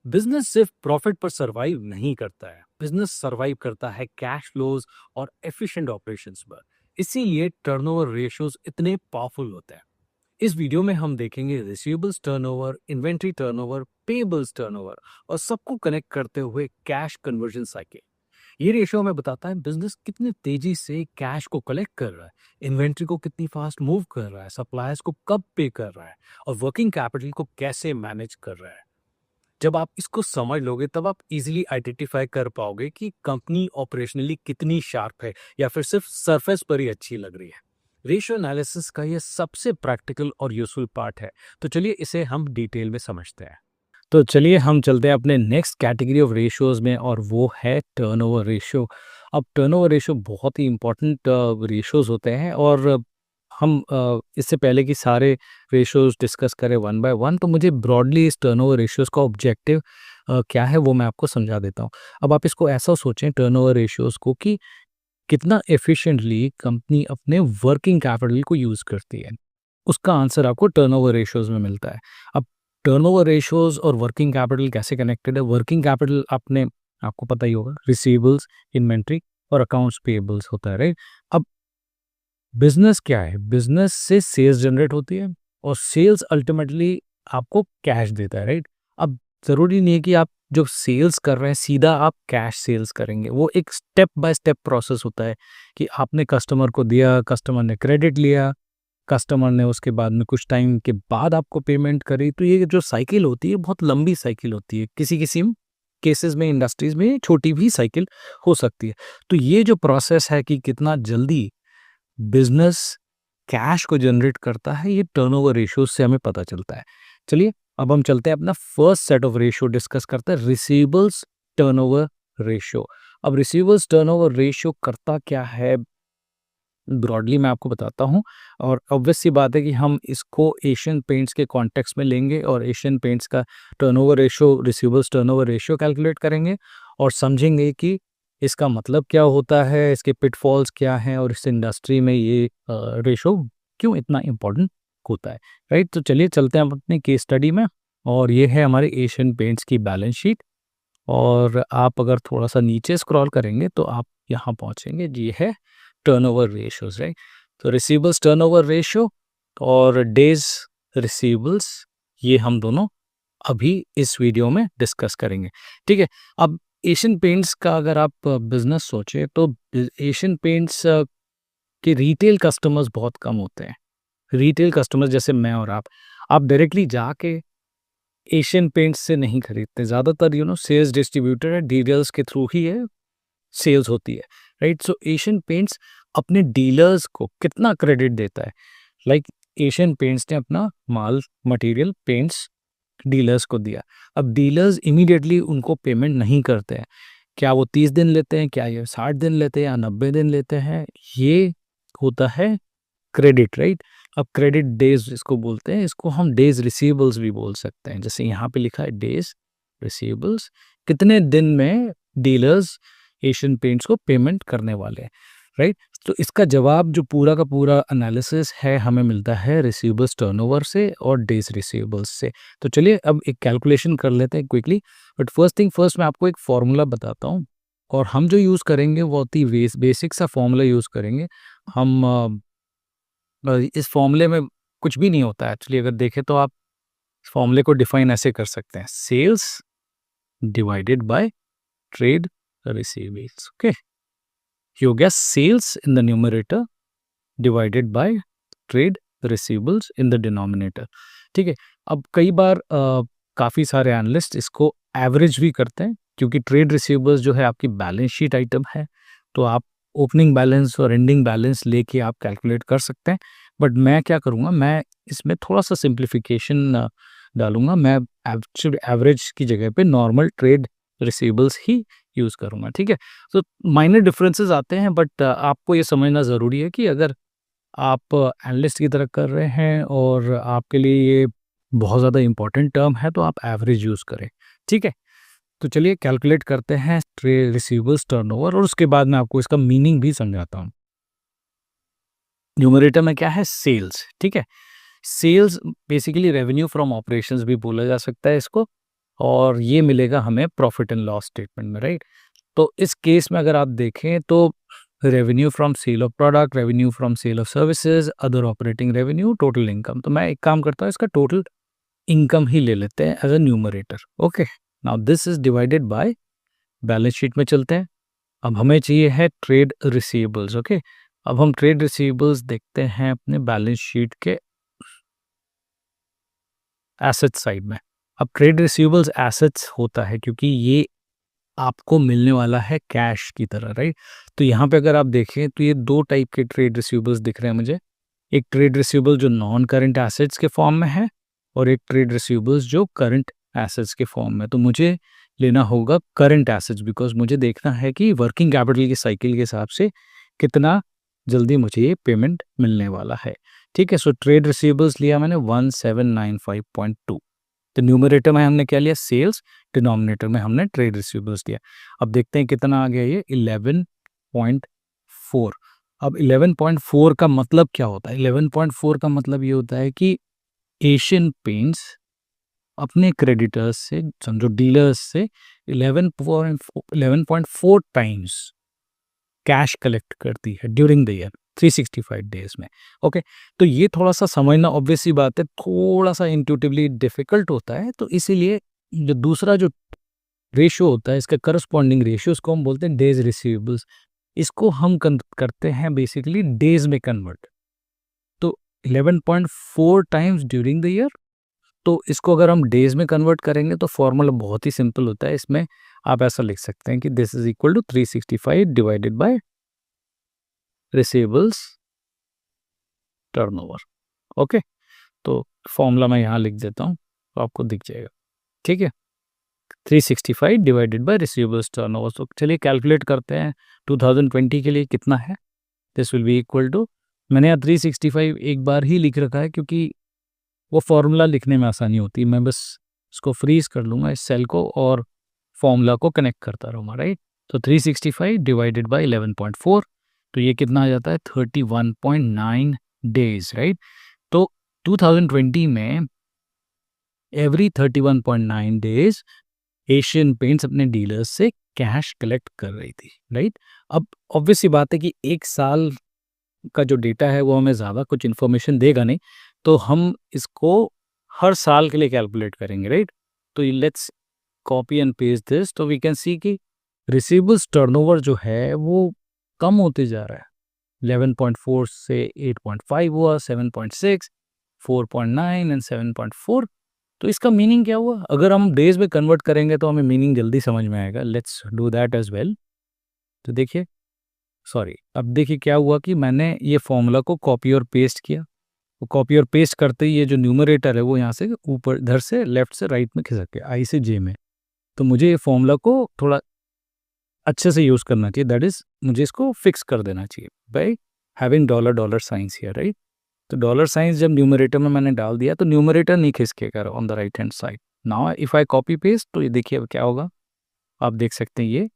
Business सिर्फ profit पर survive नहीं करता है, बिजनेस सरवाइव करता है कैश फ्लोज और एफिशिएंट ऑपरेशंस पर। इसीलिए टर्नओवर रेशियोज इतने पावरफुल होते हैं। इस वीडियो में हम देखेंगे receivables turnover, inventory turnover, payables turnover और सबको कनेक्ट करते हुए कैश कन्वर्जन साइकिल। ये रेशियो हमें बताता है बिजनेस कितनी तेजी से कैश को कलेक्ट कर रहा है, इन्वेंट्री को कितनी फास्ट मूव कर रहा है, सप्लायर्स को कब पे कर रहा है और वर्किंग कैपिटल को कैसे मैनेज कर रहा है। जब आप इसको समझ लोगे तब आप इजीली आइडेंटिफाई कर पाओगे कि कंपनी ऑपरेशनली कितनी शार्प है या फिर सिर्फ सरफेस पर ही अच्छी लग रही है। रेशियो एनालिसिस का ये सबसे प्रैक्टिकल और यूजफुल पार्ट है। तो चलिए इसे हम डिटेल में समझते हैं। तो चलिए हम चलते हैं अपने नेक्स्ट कैटेगरी ऑफ रेशियोज में और वो है टर्नओवर रेशियो। अब टर्नओवर रेशियो बहुत ही इंपॉर्टेंट रेशियोज होते हैं और हम इससे पहले कि सारे रेशियोज डिस्कस करें वन बाय वन, तो मुझे ब्रॉडली इस टर्नओवर रेशियोज का ऑब्जेक्टिव क्या है वो मैं आपको समझा देता हूँ। अब आप इसको ऐसा सोचें टर्नओवर रेशियोज को कि कितना एफिशिएंटली कंपनी अपने वर्किंग कैपिटल को यूज़ करती है। उसका आंसर आपको टर्नओवर रेशियोज में मिलता है। अब टर्नओवर रेशियोज और वर्किंग कैपिटल कैसे कनेक्टेड है? वर्किंग कैपिटल आपको पता ही होगा, रिसीवेबल्स, इन्वेंट्री और अकाउंट्स पेएबल्स होता है, राइट? अब बिजनेस क्या है? बिजनेस से सेल्स जनरेट होती है और सेल्स अल्टीमेटली आपको कैश देता है, राइट? अब जरूरी नहीं है कि आप जो सेल्स कर रहे हैं सीधा आप कैश सेल्स करेंगे। वो एक स्टेप बाय स्टेप प्रोसेस होता है कि आपने कस्टमर को दिया, कस्टमर ने क्रेडिट लिया, कस्टमर ने उसके बाद में कुछ टाइम के बाद आपको पेमेंट करी। तो ये जो साइकिल होती है बहुत लंबी साइकिल होती है। किसी किसी केसेस में, इंडस्ट्रीज में छोटी भी साइकिल हो सकती है। तो ये जो प्रोसेस है कि कितना जल्दी बिजनेस कैश को जनरेट करता है, ये टर्नओवर रेशियो से हमें पता चलता है। चलिए अब हम चलते हैं अपना first set of ratio discuss करते हैं, रिसीवेबल्स टर्नओवर रेशियो। अब रिसीवेबल्स टर्नओवर रेशियो करता क्या है ब्रॉडली मैं आपको बताता हूँ। और ऑब्वियस सी बात है कि हम इसको एशियन पेंट्स के कॉन्टेक्स्ट में लेंगे और एशियन पेंट्स का turnover ratio, receivables turnover ratio calculate करेंगे और समझेंगे कि इसका मतलब क्या होता है, इसके पिटफॉल्स क्या हैं और इस इंडस्ट्री में ये रेशियो क्यों इतना इम्पोर्टेंट होता है, राइट? तो चलिए चलते हैं अपने केस स्टडी में। और ये है हमारे एशियन पेंट्स की बैलेंस शीट। और आप अगर थोड़ा सा नीचे स्क्रॉल करेंगे तो आप यहाँ पहुँचेंगे। ये है टर्नओवर रेशियोज, राइट? तो रिसीवेबल्स टर्नओवर रेशियो और डेज रिसीवेबल्स, ये हम दोनों अभी इस वीडियो में डिस्कस करेंगे, ठीक है? अब एशियन पेंट्स का अगर आप बिजनेस सोचें तो एशियन पेंट्स के रिटेल कस्टमर्स बहुत कम होते हैं। रिटेल कस्टमर्स जैसे मैं और आप डायरेक्टली जाके एशियन पेंट्स से नहीं खरीदते। ज़्यादातर सेल्स डिस्ट्रीब्यूटर है, डीलर्स के थ्रू ही है सेल्स होती है, राइट? सो एशियन पेंट्स अपने डीलर्स को कितना क्रेडिट देता है? लाइक एशियन पेंट्स ने अपना माल मटेरियल पेंट्स डीलर्स को दिया। अब डीलर्स इमीडिएटली उनको पेमेंट नहीं करते हैं। क्या वो 30 दिन लेते हैं, क्या ये 60 दिन लेते हैं या 90 दिन लेते हैं? ये होता है क्रेडिट, राइट? अब क्रेडिट डेज इसको बोलते हैं। इसको हम डेज रिसीवेबल्स भी बोल सकते हैं। जैसे यहाँ पे लिखा है डेज रिसीवेबल्स, कितने दिन में डीलर्स एशियन पेंट्स को पेमेंट करने वाले हैं, राइट? तो इसका जवाब जो पूरा का पूरा एनालिसिस है हमें मिलता है रिसीवेबल्स टर्नओवर से और डेज रिसीवेबल्स से। तो चलिए अब एक कैलकुलेशन कर लेते हैं quickly. But first thing first मैं आपको एक फॉर्मूला बताता हूँ और हम जो यूज़ करेंगे वो अति बेसिक सा फॉर्मूला यूज़ करेंगे हम। इस फॉर्मूले में कुछ भी नहीं होता है एक्चुअली। अगर देखें तो आप इस फॉर्मूले को डिफाइन ऐसे कर सकते हैं, sales divided by trade receivables. Okay, you get sales in the numerator divided by trade receivables in the denominator, ठीक है? अब कई बार काफ़ी सारे एनालिस्ट इसको एवरेज भी करते हैं क्योंकि ट्रेड रिसीवेबल्स जो है आपकी बैलेंस शीट आइटम है। तो आप ओपनिंग बैलेंस और एंडिंग बैलेंस लेके आप कैलकुलेट कर सकते हैं। बट मैं क्या करूँगा, मैं इसमें थोड़ा सा सिंप्लीफिकेशन डालूंगा। मैं एवरेज की जगह पे नॉर्मल ट्रेड रिसीवेबल्स ही यूज़ करूँगा, ठीक है? तो माइनर डिफरेंसेस आते हैं बट आपको ये समझना ज़रूरी है कि अगर आप एनालिस्ट की तरह कर रहे हैं और आपके लिए ये बहुत ज़्यादा इम्पोर्टेंट टर्म है तो आप एवरेज यूज़ करें, ठीक है? तो चलिए कैलकुलेट करते हैं ट्रेड रिसीवेबल्स टर्नओवर और उसके बाद मैं आपको इसका मीनिंग भी समझाता हूँ। न्यूमरेटर में क्या है? सेल्स, ठीक है? Sales basically revenue from operations भी बोला जा सकता है इसको। और ये मिलेगा हमें प्रॉफिट एंड लॉस स्टेटमेंट में, राइट। तो इस केस में अगर आप देखें तो revenue from sale of product, revenue from sale of services, other operating revenue, total income. तो मैं एक काम करता हूँ, इसका टोटल इनकम ही ले लेते हैं as a numerator. Okay, now this is divided by, balance sheet में चलते हैं। अब हमें चाहिए है ट्रेड रिसीवेबल्स। ओके, अब हम ट्रेड रिसीवेबल्स देखते हैं अपने बैलेंस शीट के एसेट साइड में। अब ट्रेड रिसीवेबल्स एसेट्स होता है क्योंकि ये आपको मिलने वाला है कैश की तरह, राइट। तो यहाँ पे अगर आप देखें तो ये दो टाइप के ट्रेड रिसीवेबल्स दिख रहे हैं मुझे। एक ट्रेड रिसीवेबल जो नॉन करंट एसेट्स के फॉर्म में है, और एक ट्रेड रिसीवेबल्स जो करंट एसेट्स के फॉर्म में। तो मुझे लेना होगा करंट एसेट्स, बिकॉज मुझे देखना है कि वर्किंग कैपिटल की साइकिल के हिसाब से कितना जल्दी मुझे ये पेमेंट मिलने वाला है। ठीक है, सो ट्रेड रिसीवेबल्स लिया मैंने 1795.2। तो न्यूमरेटर में हमने क्या लिया, सेल्स, डिनोमिनेटर में हमने ट्रेड रिसीवेबल्स लिया। अब देखते हैं कितना आ गया ये 11.4। अब 11.4 का मतलब क्या होता है? 11.4 का मतलब ये होता है कि एशियन पेंट्स अपने क्रेडिटर्स से, समझो डीलर्स से 11.4 टाइम्स कैश कलेक्ट करती है ड्यूरिंग द ईयर 365 डेज में। ओके, तो ये थोड़ा सा समझना ऑब्वियस सी बात है, थोड़ा सा इंट्यूटिवली डिफिकल्ट होता है। तो इसीलिए जो दूसरा जो रेशियो होता है, इसका करस्पॉन्डिंग रेशियो, उसको हम बोलते हैं डेज रिसीवेबल्स। इसको हम करते हैं बेसिकली डेज में कन्वर्ट। तो 11.4 टाइम्स ड्यूरिंग द ईयर, तो इसको अगर हम डेज में कन्वर्ट करेंगे तो फॉर्मूला बहुत ही सिंपल होता है। इसमें आप ऐसा लिख सकते हैं कि this is equal to 365 divided by receivables turnover. Okay, तो फॉर्मूला मैं यहाँ लिख देता हूँ तो आपको दिख जाएगा। ठीक है, 365 डिवाइडेड बाय रिसीवेबल्स टर्नओवर। तो चलिए कैलकुलेट करते हैं 2020 के लिए कितना है। This will be equal to, मैंने यहाँ 365 एक बार ही लिख रखा है क्योंकि वो फॉर्मूला लिखने में आसानी होती है। मैं बस इसको फ्रीज कर लूँगा इस सेल को और फॉर्मूला को कनेक्ट करता रहूँगा, राइट। तो 365 डिवाइडेड बाय 11.4, तो ये कितना आ जाता है 31.9 डेज, राइट। तो 2020 में एवरी 31.9 डेज एशियन पेंट्स अपने डीलर्स से कैश कलेक्ट कर रही थी, राइट। अब ऑब्वियस सी बात है कि एक साल का जो डेटा है वो हमें ज़्यादा कुछ इन्फॉर्मेशन देगा नहीं, तो हम इसको हर साल के लिए कैलकुलेट करेंगे, राइट। तो let's copy and paste this, तो वी कैन सी कि रिसीवेबल्स टर्नओवर जो है वो कम होते जा रहा है। 11.4 से 8.5 हुआ, 7.6, 4.9 एंड 7.4। तो इसका मीनिंग क्या हुआ? अगर हम डेज में कन्वर्ट करेंगे तो हमें मीनिंग जल्दी समझ में आएगा। Let's do that as well. तो देखिए, सॉरी, अब देखिए क्या हुआ कि मैंने ये फॉर्मूला को कॉपी और पेस्ट किया। तो कॉपी और पेस्ट करते ही ये जो न्यूमरेटर है वो यहाँ से ऊपर, इधर से लेफ्ट से राइट में खिसक गया, आई से जे में। तो मुझे ये फॉर्मूला को थोड़ा अच्छे से यूज़ करना चाहिए, दैट इज़ मुझे इसको फिक्स कर देना चाहिए by having dollar dollar signs here, right. तो डॉलर साइंस जब न्यूमरेटर में मैंने डाल दिया तो न्यूमरेटर नहीं खिसकेगा on the right hand side. Now if I copy paste, तो ये देखिए अब क्या होगा, आप देख सकते हैं ये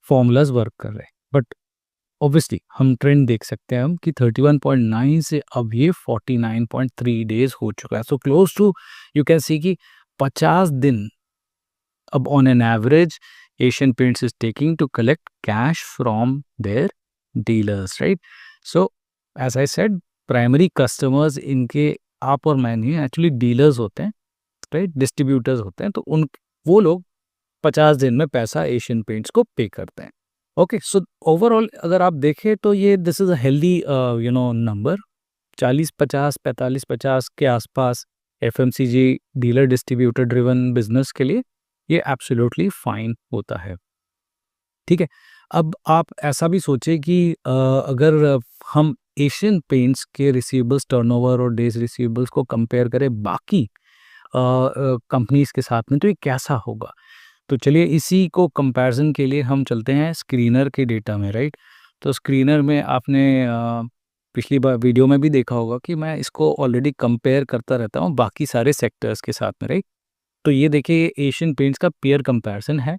फॉर्मूलाज वर्क कर रहे हैं। बट ऑब्वियसली हम ट्रेंड देख सकते हैं हम कि 31.9 से अब ये 49.3 डेज हो चुका है। So close to, you can see कि 50 दिन अब on an average Asian Paints is taking to collect cash from their dealers, right. So as I said, primary customers इनके आप और मैं नहीं, एक्चुअली डीलर्स होते हैं, राइट, डिस्ट्रीब्यूटर्स होते हैं। तो उन वो लोग 50 दिन में पैसा एशियन पेंट्स को पे करते हैं। ओके, सो ओवरऑल अगर आप देखें तो ये this is a healthy number. 40-50, 45-50 के आसपास FMCG dealer distributor driven business के लिए ये एब्सोल्युटली फाइन होता है। ठीक है, अब आप ऐसा भी सोचें कि अगर हम एशियन पेंट्स के रिसीवेबल्स टर्नओवर और डेज रिसीवेबल्स को कंपेयर करें बाकी कंपनीज के साथ में, तो ये कैसा होगा? तो चलिए इसी को कंपैरिजन के लिए हम चलते हैं स्क्रीनर के डेटा में, राइट। तो स्क्रीनर में आपने पिछली बार वीडियो में भी देखा होगा कि मैं इसको ऑलरेडी कंपेयर करता रहता हूँ बाकी सारे सेक्टर्स के साथ में, राइट। तो ये देखिए, ये एशियन पेंट्स का पेयर कंपैरिजन है,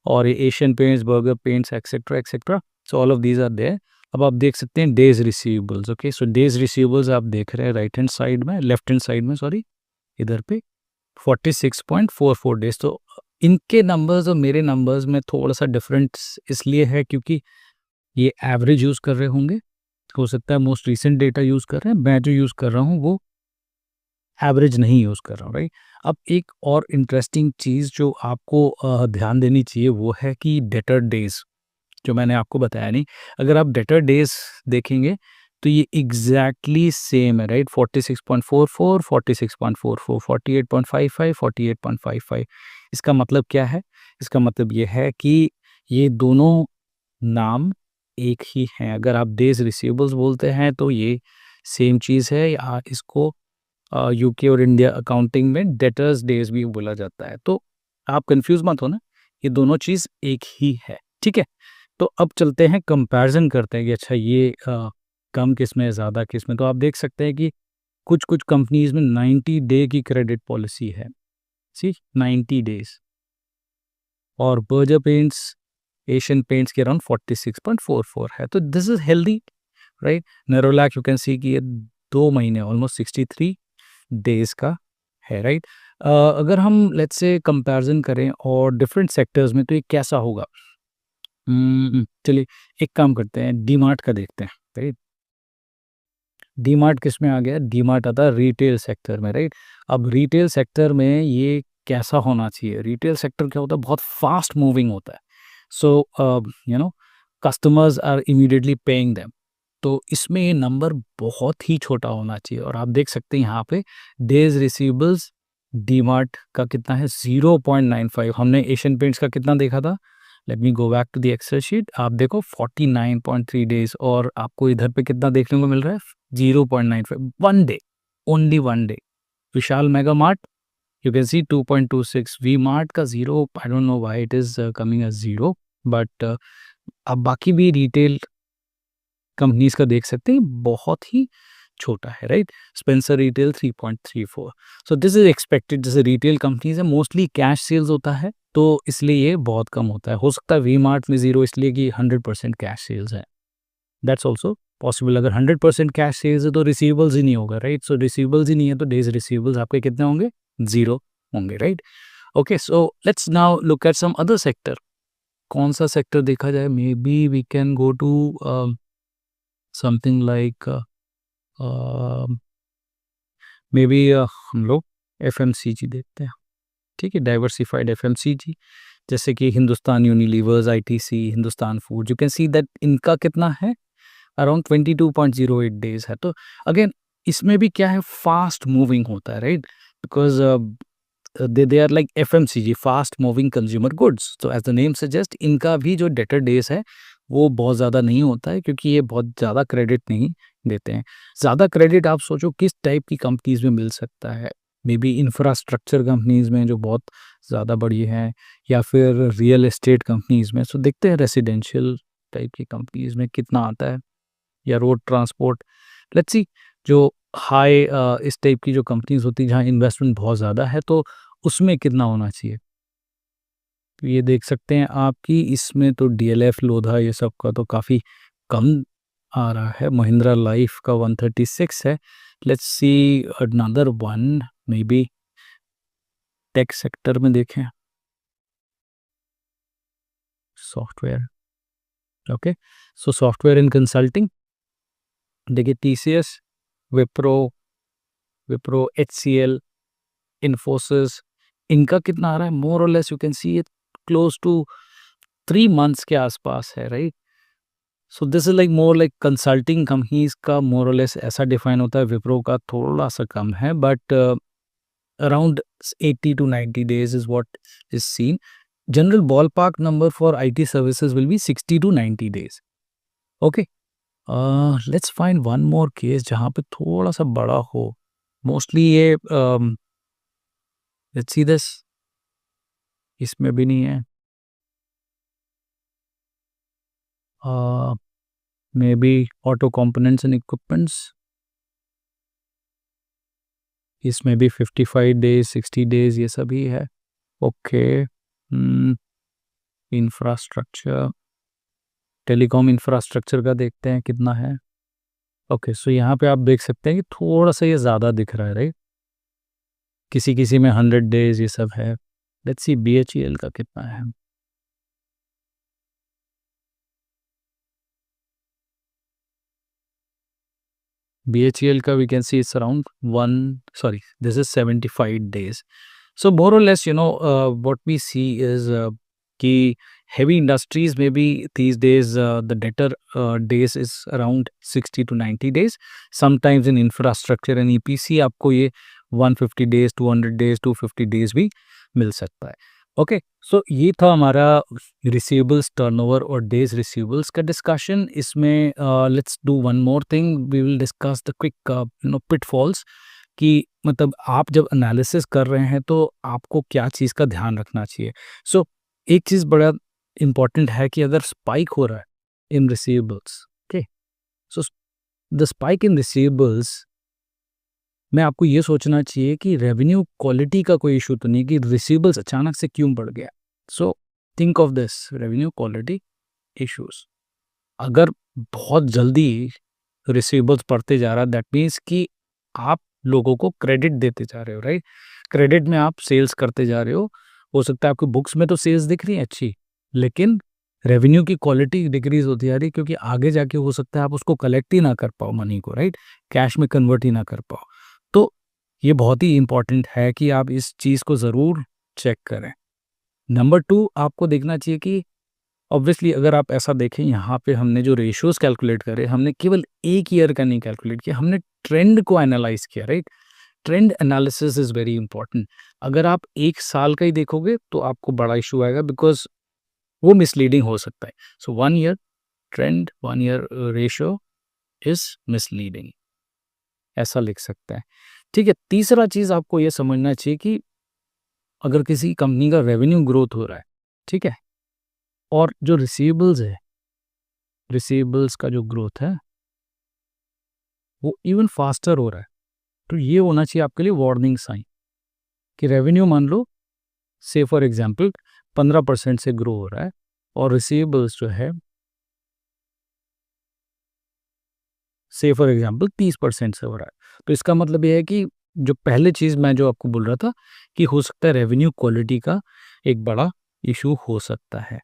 और ये Asian Paints, Berger Paints, etcetera etcetera, so all of these are there. अब आप देख सकते हैं days receivables. Okay, so days receivables आप देख रहे हैं राइट हैंड साइड में, लेफ्ट हैंड साइड में, सॉरी, इधर पे। 46.44 डेज। तो इनके नंबर्स और मेरे नंबर्स में थोड़ा सा डिफरेंस इसलिए है क्योंकि ये एवरेज यूज़ कर रहे होंगे, हो सकता है मोस्ट रीसेंट डेटा यूज़ कर रहे हैं, मैं जो यूज़ कर रहा हूँ वो एवरेज नहीं यूज़ कर रहा हूँ, राइट। अब एक और इंटरेस्टिंग चीज़ जो आपको ध्यान देनी चाहिए वो है कि डेटर डेज, जो मैंने आपको बताया नहीं, अगर आप डेटर डेज देखेंगे तो ये एग्जैक्टली सेम है, राइट। 46.44, 46.44, 48.55, 48.55। इसका मतलब क्या है? इसका मतलब ये है कि ये दोनों नाम एक ही हैं। अगर आप डेज रिसीवेबल्स बोलते हैं तो ये सेम चीज़ है, या इसको यूके और इंडिया अकाउंटिंग में डेटर्स डेज भी बोला जाता है। तो आप कंफ्यूज मत हो ना, ये दोनों चीज़ एक ही है, ठीक है। तो अब चलते हैं, कंपैरिजन करते हैं कि अच्छा ये कम किस में है, ज़्यादा किस में। तो आप देख सकते हैं कि कुछ कुछ कंपनीज में 90 डे की क्रेडिट पॉलिसी है, सी 90 डेज। और बर्जर पेंट्स, एशियन पेंट्स के अराउंड 46.44 है। तो this is healthy, right. Nerolac you can see कि ये 2 महीने ऑलमोस्ट 63 डेज का है, राइट। अगर हम लेट्स से कंपैरिजन करें और डिफरेंट सेक्टर्स में तो ये कैसा होगा। चलिए एक काम करते हैं, डीमार्ट का देखते हैं, राइट। डीमार्ट किस में आ गया? डीमार्ट आता है रिटेल सेक्टर में, राइट। अब रिटेल सेक्टर में ये कैसा होना चाहिए? रिटेल सेक्टर क्या होता है? बहुत फास्ट मूविंग होता है। So you know customers are immediately paying them. तो इसमें ये नंबर बहुत ही छोटा होना चाहिए। और आप देख सकते हैं यहाँ पे डेज रिसीवेबल्स डीमार्ट का कितना है? 0.95। हमने एशियन पेंट्स का कितना देखा था? Let me go back to the excel sheet. आप देखो 49.3 डेज, और आपको इधर पे कितना देखने को मिल रहा है? 0.95, 1 day, only 1 day. Vishal mega mart you can see 2.26, V Mart का 0, I don't know why it is coming as 0, but अब बाकी भी रिटेल कंपनीज का देख सकते हैं, बहुत ही छोटा है, right. Spencer retail 3.34। So this is expected. जैसे रिटेल कंपनीज है मोस्टली कैश सेल्स होता है, तो इसलिए ये बहुत कम होता है। हो सकता है वी मार्ट में 0 इसलिए कि 100% कैश सेल्स है। That's also possible. अगर 100% कैश सेल्स है तो रिसीवेबल्स ही नहीं होगा, राइट। सो रिसीवेबल्स ही नहीं है तो डेज रिसीवेबल्स आपके कितने होंगे? 0 होंगे, right. Okay, so let's now look at some other sector. कौन सा सेक्टर देखा जाए? Maybe we can go to something like maybe हम लोग एफएमसीजी देखते हैं, ठीक है। डाइवर्सिफाइड एफएमसीजी, जैसे कि Hindustan Unilevers, ITC, Hindustan food, you can see that इनका कितना है? अराउंड 22.08 डेज है। तो अगेन इसमें भी क्या है? फास्ट मूविंग होता है, right. Because they are like FMCG, fast moving consumer goods. तो एज द नेम सजेस्ट, इनका भी जो डेटर डेज है वो बहुत ज़्यादा नहीं होता है, क्योंकि ये बहुत ज़्यादा क्रेडिट नहीं देते हैं। ज़्यादा क्रेडिट आप सोचो किस टाइप की कंपनीज में मिल सकता है? मे बी इंफ्रास्ट्रक्चर कंपनीज में जो बहुत ज़्यादा बड़ी हैं, या फिर रियल एस्टेट कंपनीज में। सो देखते हैं रेसिडेंशियल टाइप की कंपनीज में कितना आता है, या रोड ट्रांसपोर्ट। लेट्स सी, जो हाई इस टाइप की जो कंपनीज होती हैं जहाँ इन्वेस्टमेंट बहुत ज़्यादा है, तो उसमें कितना होना चाहिए? तो ये देख सकते हैं आपकी इसमें तो डीएलएफ, लोधा, ये सब का तो काफ़ी कम आ रहा है। महिंद्रा लाइफ का 136 है। Let's see another one, maybe tech sector में देखें, software. Okay, so software in consulting देखिए, टीसीएस, विप्रो, एचसीएल, इन्फोसिस, इनका कितना आ रहा है? मोर और less you can see it close to 3 months के आसपास है, right. So this is like more like consulting companies का मोर और लेस ऐसा डिफाइन होता है। विप्रो का थोड़ा सा कम है, but around 80 to 90 days is what is seen. General ballpark number for IT services will be 60 to 90 days. Okay. Let's find one more case जहाँ पे थोड़ा सा बड़ा हो। मोस्टली ये let's see this, इसमें भी नहीं है। May be auto components and equipments, इसमें भी 55 डेज, 60 डेज ये सभी है। ओके, इंफ्रास्ट्रक्चर, टेलीकॉम इंफ्रास्ट्रक्चर का देखते हैं कितना है। ओके, सो यहाँ पे आप देख सकते हैं कि थोड़ा सा ये ज़्यादा दिख रहा है, राइट। किसी किसी में 100 डेज ये सब है। लेट्स सी BHEL का कितना है। BHEL का we can see it's around this is 75 days. So more or less, what we see is कि heavy industries maybe these days the debtor days is around 60 to 90 days. Sometimes in infrastructure and EPC आपको ये 150 days, 200 days, 250 days भी मिल सकता है। Okay, सो ये था हमारा receivables turnover और डेज रिसीवेबल्स का डिस्कशन। इसमें let's do one more thing, we will discuss the quick pitfalls कि मतलब आप जब एनालिसिस कर रहे हैं तो आपको क्या चीज़ का ध्यान रखना चाहिए। सो एक चीज़ बड़ा इम्पॉर्टेंट है कि अगर स्पाइक हो रहा है in receivables, okay, so the spike in receivables में आपको ये सोचना चाहिए कि रेवेन्यू क्वालिटी का कोई इशू तो नहीं कि रिसीवेबल्स अचानक से क्यों बढ़ गया। So think of this revenue quality issues. अगर बहुत जल्दी रिसीवेबल्स बढ़ते जा रहा, दैट मीन्स कि आप लोगों को क्रेडिट देते जा रहे हो, राइट। क्रेडिट में आप सेल्स करते जा रहे हो सकता है आपकी बुक्स में तो सेल्स दिख रही है अच्छी, लेकिन रेवेन्यू की क्वालिटी डिक्रीज होती जा रही है क्योंकि आगे जाके हो सकता है आप उसको कलेक्ट ही ना कर पाओ, मनी को, राइट, कैश में कन्वर्ट ही ना कर पाओ। तो ये बहुत ही इंपॉर्टेंट है कि आप इस चीज़ को ज़रूर चेक करें। नंबर 2, आपको देखना चाहिए कि ऑब्वियसली अगर आप ऐसा देखें, यहाँ पे हमने जो रेशियोज कैलकुलेट करे, हमने केवल एक ईयर का नहीं कैलकुलेट किया, हमने ट्रेंड को एनालाइज किया, right. Trend analysis is very important. अगर आप 1 साल का ही देखोगे तो आपको बड़ा इशू आएगा, बिकॉज वो मिसलीडिंग हो सकता है। सो 1 year trend, 1 year ratio is misleading, ऐसा लिख सकता है, ठीक है। तीसरा चीज़ आपको ये समझना चाहिए कि अगर किसी कंपनी का रेवेन्यू ग्रोथ हो रहा है, ठीक है, और जो रिसीवेबल्स है, रिसीवेबल्स का जो ग्रोथ है वो इवन फास्टर हो रहा है, तो ये होना चाहिए आपके लिए वार्निंग साइन कि रेवेन्यू मान लो से फॉर एग्जांपल 15% से ग्रो हो रहा है और रिसीवेबल्स जो है से फॉर एग्जांपल 30% से हो रहा है, तो इसका मतलब ये है कि जो पहले चीज़ मैं जो आपको बोल रहा था कि हो सकता है रेवेन्यू क्वालिटी का एक बड़ा इशू हो सकता है।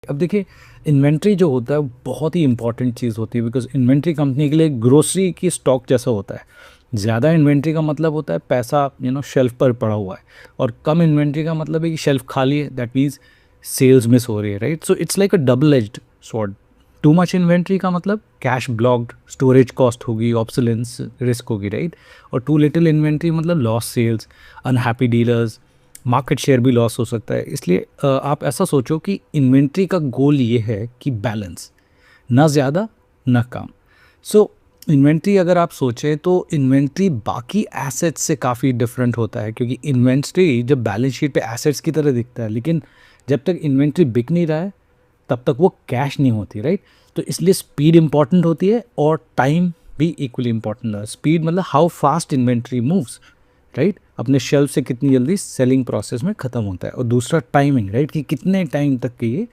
अब देखिए, इन्वेंट्री जो होता है बहुत ही इंपॉर्टेंट चीज़ होती है, बिकॉज इन्वेंट्री कंपनी के लिए ग्रोसरी की स्टॉक जैसा होता है। ज़्यादा इन्वेंट्री का मतलब होता है पैसा शेल्फ पर पड़ा हुआ है, और कम इन्वेंट्री का मतलब है कि शेल्फ खाली है, दैट मीन्स सेल्स मिस हो रही है, right. So it's like a double edged sword. Too much inventory का मतलब कैश ब्लॉक्ड, स्टोरेज कॉस्ट होगी, ऑब्सोलेंस रिस्क होगी, राइट। और टू लिटिल इन्वेंट्री मतलब loss sales, unhappy dealers, market share भी लॉस हो सकता है। इसलिए आप ऐसा सोचो कि इन्वेंट्री का गोल ये है कि बैलेंस, ना ज़्यादा ना कम। सो इन्वेंट्री अगर आप सोचें तो इन्वेंट्री बाकी एसेट्स से काफ़ी डिफरेंट होता है, क्योंकि इन्वेंट्री जब बैलेंस शीट पे एसेट्स की तरह दिखता है, लेकिन जब तक इन्वेंट्री बिक नहीं रहा है तब तक वो कैश नहीं होती, राइट। तो इसलिए स्पीड इंपॉर्टेंट होती है और टाइम भी इक्वली इंपॉर्टेंट है। स्पीड मतलब how fast inventory moves, right, अपने शेल्फ से कितनी जल्दी सेलिंग प्रोसेस में ख़त्म होता है, और दूसरा टाइमिंग, राइट, कि कितने टाइम तक के ये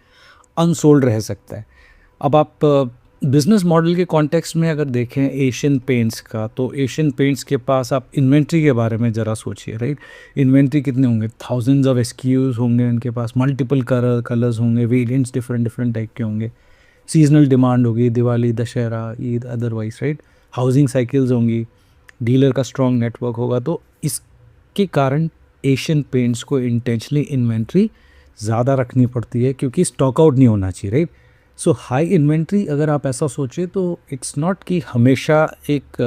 अनसोल्ड रह सकता है। अब आप बिजनेस मॉडल के कॉन्टेक्स्ट में अगर देखें एशियन पेंट्स का, तो एशियन पेंट्स के पास आप इन्वेंट्री के बारे में ज़रा सोचिए, राइट। इन्वेंट्री कितने होंगे, थाउजेंड्स ऑफ SKUs होंगे उनके पास, मल्टीपल कलर्स होंगे, वेरिएंट्स डिफरेंट टाइप के होंगे, सीजनल डिमांड होगी, Diwali, Dussehra, Eid, otherwise, right. Housing cycles होंगी, डीलर का स्ट्रॉन्ग नेटवर्क होगा। तो इसके कारण एशियन पेंट्स को इंटेंशनली इन्वेंट्री ज़्यादा रखनी पड़ती है, क्योंकि स्टॉक आउट नहीं होना चाहिए, राइट। सो हाई इन्वेंट्री अगर आप ऐसा सोचें तो इट्स नॉट कि हमेशा एक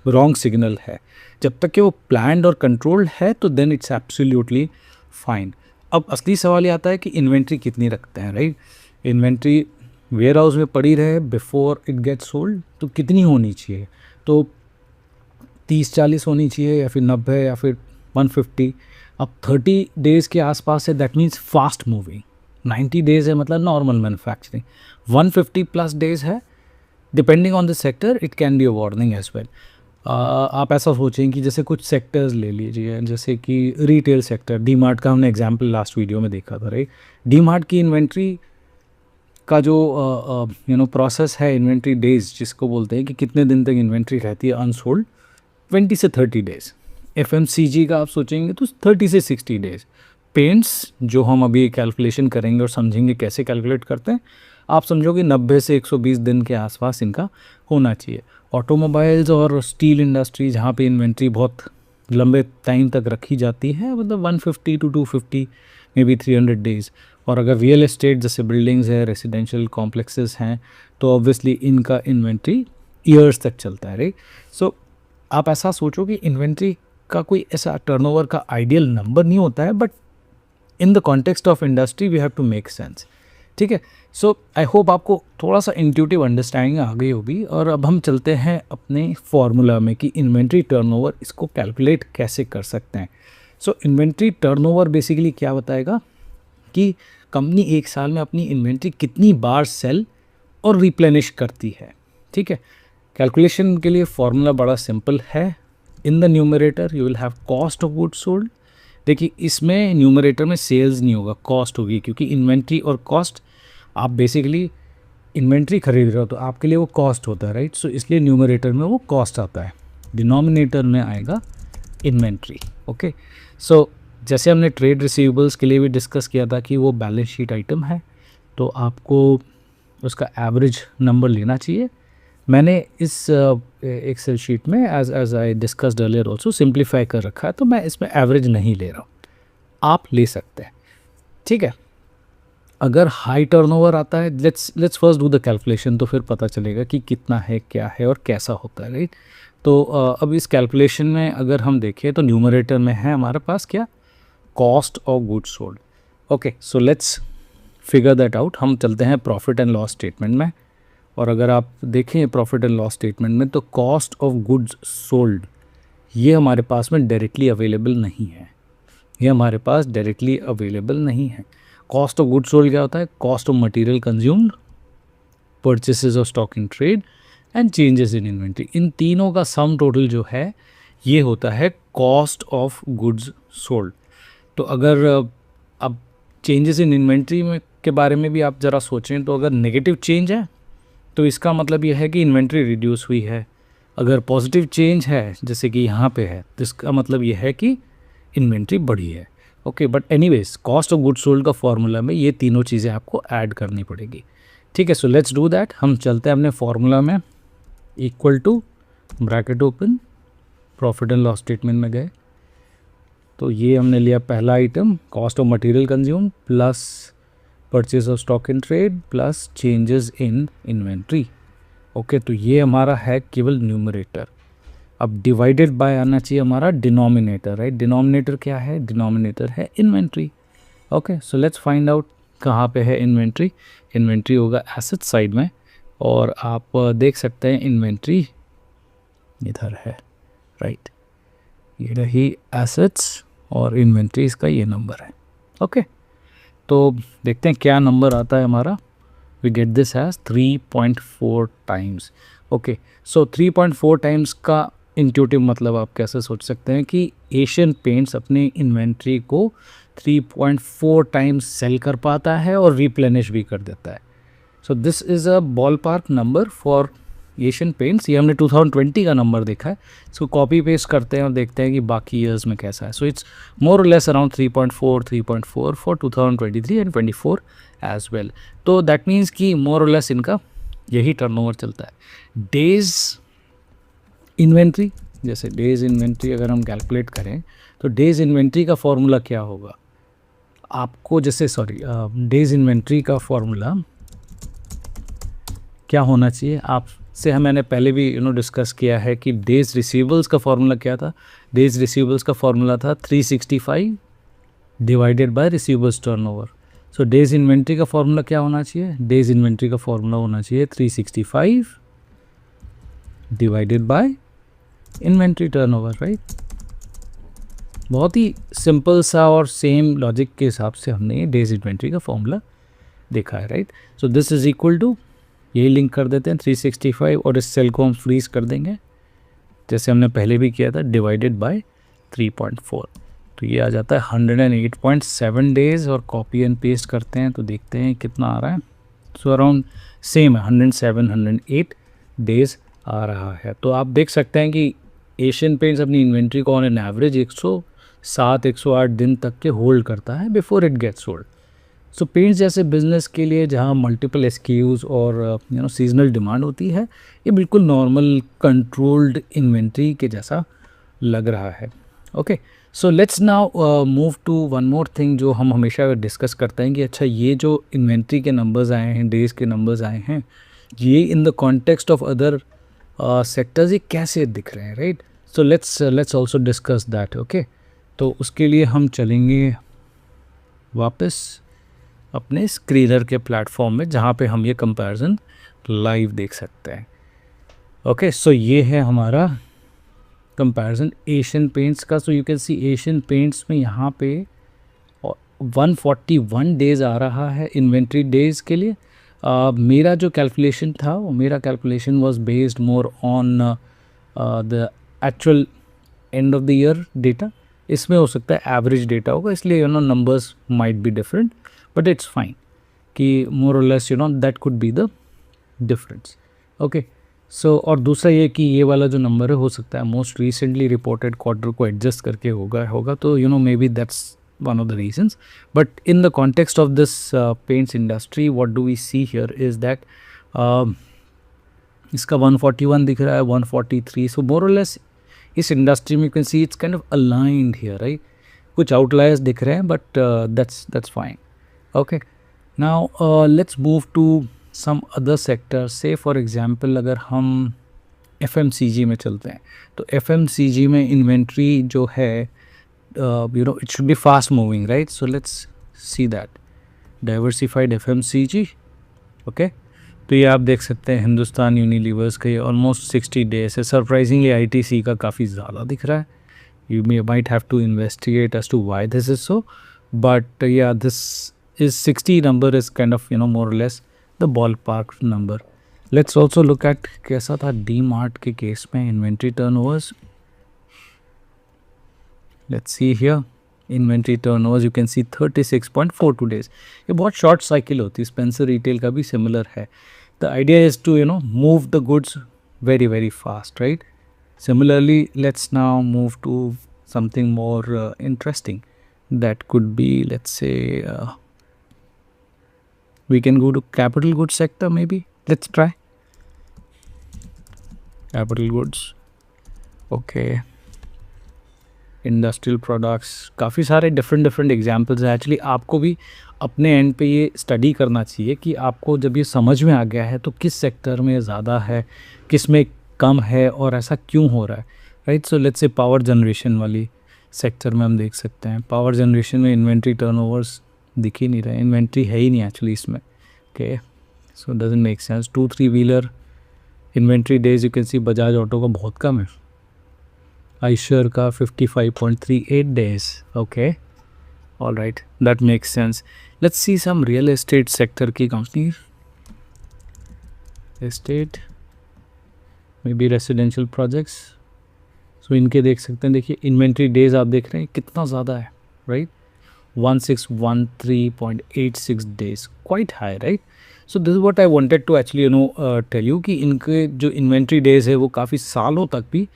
रॉन्ग सिग्नल है। जब तक कि वो प्लान्ड और कंट्रोल्ड है तो देन इट्स एब्सोल्युटली फाइन। अब असली सवाल ये आता है कि इन्वेंट्री कितनी रखते हैं, राइट। इन्वेंट्री वेयर हाउस में पड़ी रहे बिफोर इट गेट सोल्ड, तो कितनी होनी चाहिए, तो 30-40 होनी चाहिए, या फिर 90, या फिर 150। अब 30 डेज़ के आसपास है, that means fast moving. 90 days है मतलब नॉर्मल मैन्युफैक्चरिंग। 150 प्लस डेज़ है, depending on the sector it can be a warning as well. आप ऐसा सोचें कि जैसे कुछ सेक्टर्स ले लीजिए, जैसे कि रिटेल सेक्टर, डी मार्ट का हमने एग्जांपल लास्ट वीडियो में देखा था, राइट। डी मार्ट की इन्वेंट्री का जो प्रोसेस है, इन्वेंट्री डेज़ जिसको बोलते हैं कि कितने दिन तक इन्वेंट्री रहती है अनसोल्ड, 20 से 30 डेज़। एफएमसीजी का आप सोचेंगे तो 30 से 60 डेज। पेंट्स जो हम अभी कैलकुलेशन करेंगे और समझेंगे कैसे कैलकुलेट करते हैं, आप समझोगे 90 से 120 दिन के आसपास इनका होना चाहिए। ऑटोमोबाइल्स और स्टील इंडस्ट्री जहाँ पे इन्वेंट्री बहुत लंबे टाइम तक रखी जाती है, मतलब 150 टू 250 मे बी 300 डेज़। और अगर रियल एस्टेट जैसे बिल्डिंग्स है, रेसिडेंशियल कॉम्प्लेक्सेस हैं, तो ऑब्वियसली इनका इन्वेंट्री ईयर्स तक चलता है, राइट। सो आप ऐसा सोचो कि इन्वेंट्री का कोई ऐसा टर्नओवर का आइडियल नंबर नहीं होता है, but in the context of industry we have to make sense, ठीक है। सो आई होप आपको थोड़ा सा इंट्यूटिव अंडरस्टैंडिंग आ गई होगी। और अब हम चलते हैं अपने फॉर्मूला में कि इन्वेंट्री टर्नओवर इसको कैलकुलेट कैसे कर सकते हैं। सो इन्वेंट्री टर्नओवर बेसिकली क्या बताएगा कि कंपनी एक साल में अपनी इन्वेंट्री कितनी बार सेल और रिप्लेनिश करती है, ठीक है। कैलकुलेशन के लिए फॉर्मूला बड़ा सिंपल है। In the numerator you will have cost of goods sold. देखिए इसमें न्यूमरेटर में सेल्स नहीं होगा, कॉस्ट होगी, क्योंकि इन्वेंट्री और कॉस्ट, आप बेसिकली इन्वेंट्री खरीद रहे हो तो आपके लिए वो कॉस्ट होता है, राइट। सो इसलिए न्यूमरेटर में वो कॉस्ट आता है, डिनोमिनेटर में आएगा इन्वेंट्री, ओके। सो जैसे हमने ट्रेड रिसीवेबल्स के लिए भी डिस्कस किया था कि वो बैलेंस शीट आइटम है, तो आपको उसका एवरेज नंबर लेना चाहिए। मैंने इस एक्सेल शीट में as I discussed earlier also simplify कर रखा है, तो मैं इसमें एवरेज नहीं ले रहा हूँ, आप ले सकते हैं, ठीक है। अगर हाई टर्नओवर आता है, let's first do the calculation, तो फिर पता चलेगा कि कितना है, क्या है और कैसा होता है, राइट। तो अब इस कैलकुलेशन में अगर हम देखें तो न्यूमरेटर में है हमारे पास क्या, cost of goods sold, okay. So let's figure that out. हम चलते हैं प्रॉफिट एंड लॉस स्टेटमेंट में, और अगर आप देखें प्रॉफिट एंड लॉस स्टेटमेंट में तो कॉस्ट ऑफ गुड्स सोल्ड ये हमारे पास में डायरेक्टली अवेलेबल नहीं है, ये हमारे पास डायरेक्टली अवेलेबल नहीं है। कॉस्ट ऑफ गुड्स सोल्ड क्या होता है, cost of material consumed, purchases of stock in trade and changes in inventory. इन तीनों का सम टोटल जो है ये होता है कॉस्ट ऑफ गुड्स सोल्ड। तो अगर अब चेंजेस इन इन्वेंट्री में के बारे में भी आप ज़रा सोचें, तो अगर नेगेटिव चेंज है तो इसका मतलब यह है कि इन्वेंट्री रिड्यूस हुई है। अगर पॉजिटिव चेंज है जैसे कि यहाँ पे है, तो इसका मतलब यह है कि इन्वेंट्री बढ़ी है, okay. But anyways cost of goods sold का फॉर्मूला में ये तीनों चीज़ें आपको ऐड करनी पड़ेगी, ठीक है। So let's do that. हम चलते हैं अपने फॉर्मूला में, equal to bracket open, profit and loss statement में गए, तो ये हमने लिया पहला item, cost of material consume plus purchase of stock in trade plus changes in inventory, okay. तो ये हमारा है केवल न्यूमरेटर। अब डिवाइडेड बाय आना चाहिए हमारा डिनोमिनेटर, राइट। डिनोमिनेटर क्या है, डिनोमिनेटर है inventory, okay. So let's find out कहाँ पे है इन्वेंट्री। इन्वेंट्री होगा एसेट साइड में, और आप देख सकते हैं इन्वेंट्री इधर है, राइट। ये रही एसेट्स और इन्वेंट्री, इसका ये नंबर है, ओके। तो देखते हैं क्या नंबर आता है हमारा। We get this as 3.4 times, okay. So 3.4 times का इंट्यूटिव मतलब आप कैसे सोच सकते हैं कि एशियन पेंट्स अपनी इन्वेंट्री को 3.4 टाइम्स सेल कर पाता है और रिप्लेनिश भी कर देता है। So this is a ball park number for Asian paints. ये हमने 2020 का नंबर देखा है, इसको कॉपी पेस्ट करते हैं और देखते हैं कि बाकी ईयर्स में कैसा है। सो इट्स मोर और less around 3.4 for 2023 and 24 as well. तो दैट मीन्स कि मोर और लेस इनका यही टर्नओवर चलता है। डेज इन्वेंट्री, जैसे डेज इन्वेंट्री अगर हम कैलकुलेट करें तो डेज इन्वेंट्री का फॉर्मूला क्या होगा आपको, जैसे डेज इन्वेंट्री का फॉर्मूला क्या होना चाहिए आपसे, मैंने पहले भी डिस्कस किया है कि डेज रिसीवेबल्स का फॉर्मूला क्या था। डेज रिसीवेबल्स का फॉर्मूला था 365 divided by receivables turnover. So days inventory का फॉर्मूला क्या होना चाहिए, डेज इन्वेंट्री का फॉर्मूला होना चाहिए 365 divided bye inventory turnover, right. बहुत ही सिंपल सा और सेम लॉजिक के हिसाब से हमने डेज इन्वेंट्री का फॉर्मूला देखा है, right. So this is equal to, यही लिंक कर देते हैं 365 और इस सेल को हम फ्रीज कर देंगे जैसे हमने पहले भी किया था, डिवाइडेड बाय 3.4। तो ये आ जाता है 108.7 डेज़, और कॉपी एंड पेस्ट करते हैं तो देखते हैं कितना आ रहा है। सो अराउंड सेम है, 107 108 डेज़ आ रहा है। तो आप देख सकते हैं कि एशियन पेंट्स अपनी इन्वेंट्री को ऑन एन एवरेज 107-108 दिन तक के होल्ड करता है before it gets sold. So paints जैसे बिजनेस के लिए जहाँ मल्टीपल एसक्यूज और सीजनल डिमांड होती है, ये बिल्कुल नॉर्मल कंट्रोल्ड इन्वेंट्री के जैसा लग रहा है। Okay, so let's now move to one more thing जो हम हमेशा डिस्कस करते हैं कि अच्छा ये जो इन्वेंट्री के नंबर्स आए हैं, डेज़ के नंबर्स आए हैं, ये इन the context of other sectors ये कैसे दिख रहे हैं, right? So let's also discuss that. Okay, तो उसके लिए हम चलेंगे वापस अपने स्क्रीनर के प्लेटफॉर्म में जहाँ पे हम ये कंपैरिजन लाइव देख सकते हैं। ओके, सो ये है हमारा कंपैरिजन एशियन पेंट्स का। So you can C Asian paints में यहाँ पे 141 डेज़ आ रहा है इन्वेंट्री डेज़ के लिए। मेरा जो कैलकुलेशन था वो मेरा calculation was based more on the actual end of the year data. इसमें हो सकता है एवरेज डेटा होगा, इसलिए numbers might be different, but it's fine कि मोर और less that could be the difference. Okay, so और दूसरा ये कि ये वाला जो नंबर है हो सकता है मोस्ट रिसेंटली रिपोर्टेड क्वार्टर को एडजस्ट करके होगा तो may be that's one of the reasons. But in the context of this paints industry, what do we see here is that इसका 141 दिख रहा है, 143, so more or less इस industry में you can see it's kind of aligned here, right? कुछ outliers दिख रहे हैं, but that's fine. Okay, now let's move to some other sectors. Say for example अगर हम FMCG में चलते हैं तो FMCG में इन्वेंट्री जो है it should be fast moving, right? So let's see that diversified FMCG. okay, तो ये आप देख सकते हैं हिंदुस्तान यूनिलीवर्स का ये ऑलमोस्ट 60 डेज है। सरप्राइजिंगली ITC का काफ़ी ज़्यादा दिख रहा है। You might have to investigate as to why this is so, but या this is 60 number is kind of more और less the ballpark number. Let's also look at कैसा था डी मार्ट के केस में inventory turnovers. Let's see here inventory turnovers, you can see 36.42 days. ये बहुत short cycle होती है। Spencer Retail का भी similar है। The idea is to move the goods very very fast, right? Similarly, let's now move to something more interesting. That could be, let's say, we can go to capital goods sector maybe. Let's try capital goods. Okay, industrial products, काफ़ी सारे different examples हैं। Actually आपको भी अपने and पे ये study करना चाहिए कि आपको जब ये समझ में आ गया है तो किस सेक्टर में ज़्यादा है, किस में कम है और ऐसा क्यों हो रहा है, right? So let's say power generation वाली सेक्टर में हम देख सकते हैं पावर जनरेशन में इन्वेंट्री टर्नओवर्स दिख ही नहीं रहे, इन्वेंट्री है ही नहीं एक्चुअली इसमें। Okay, so doesn't make sense. 2-3 wheeler inventory days you can C Bajaj auto का बहुत कम है, आइशर का 55.38 days. Okay, all right, that makes sense. Let's see some real estate sector की company, estate, maybe residential projects. So इनके देख सकते हैं, देखिए इन्वेंट्री डेज आप देख रहे हैं कितना ज़्यादा है, right? 1613.86 days, quite high, right? So this is what I wanted to actually tell you कि इनके जो इन्वेंट्री डेज है वो काफ़ी सालों तक भी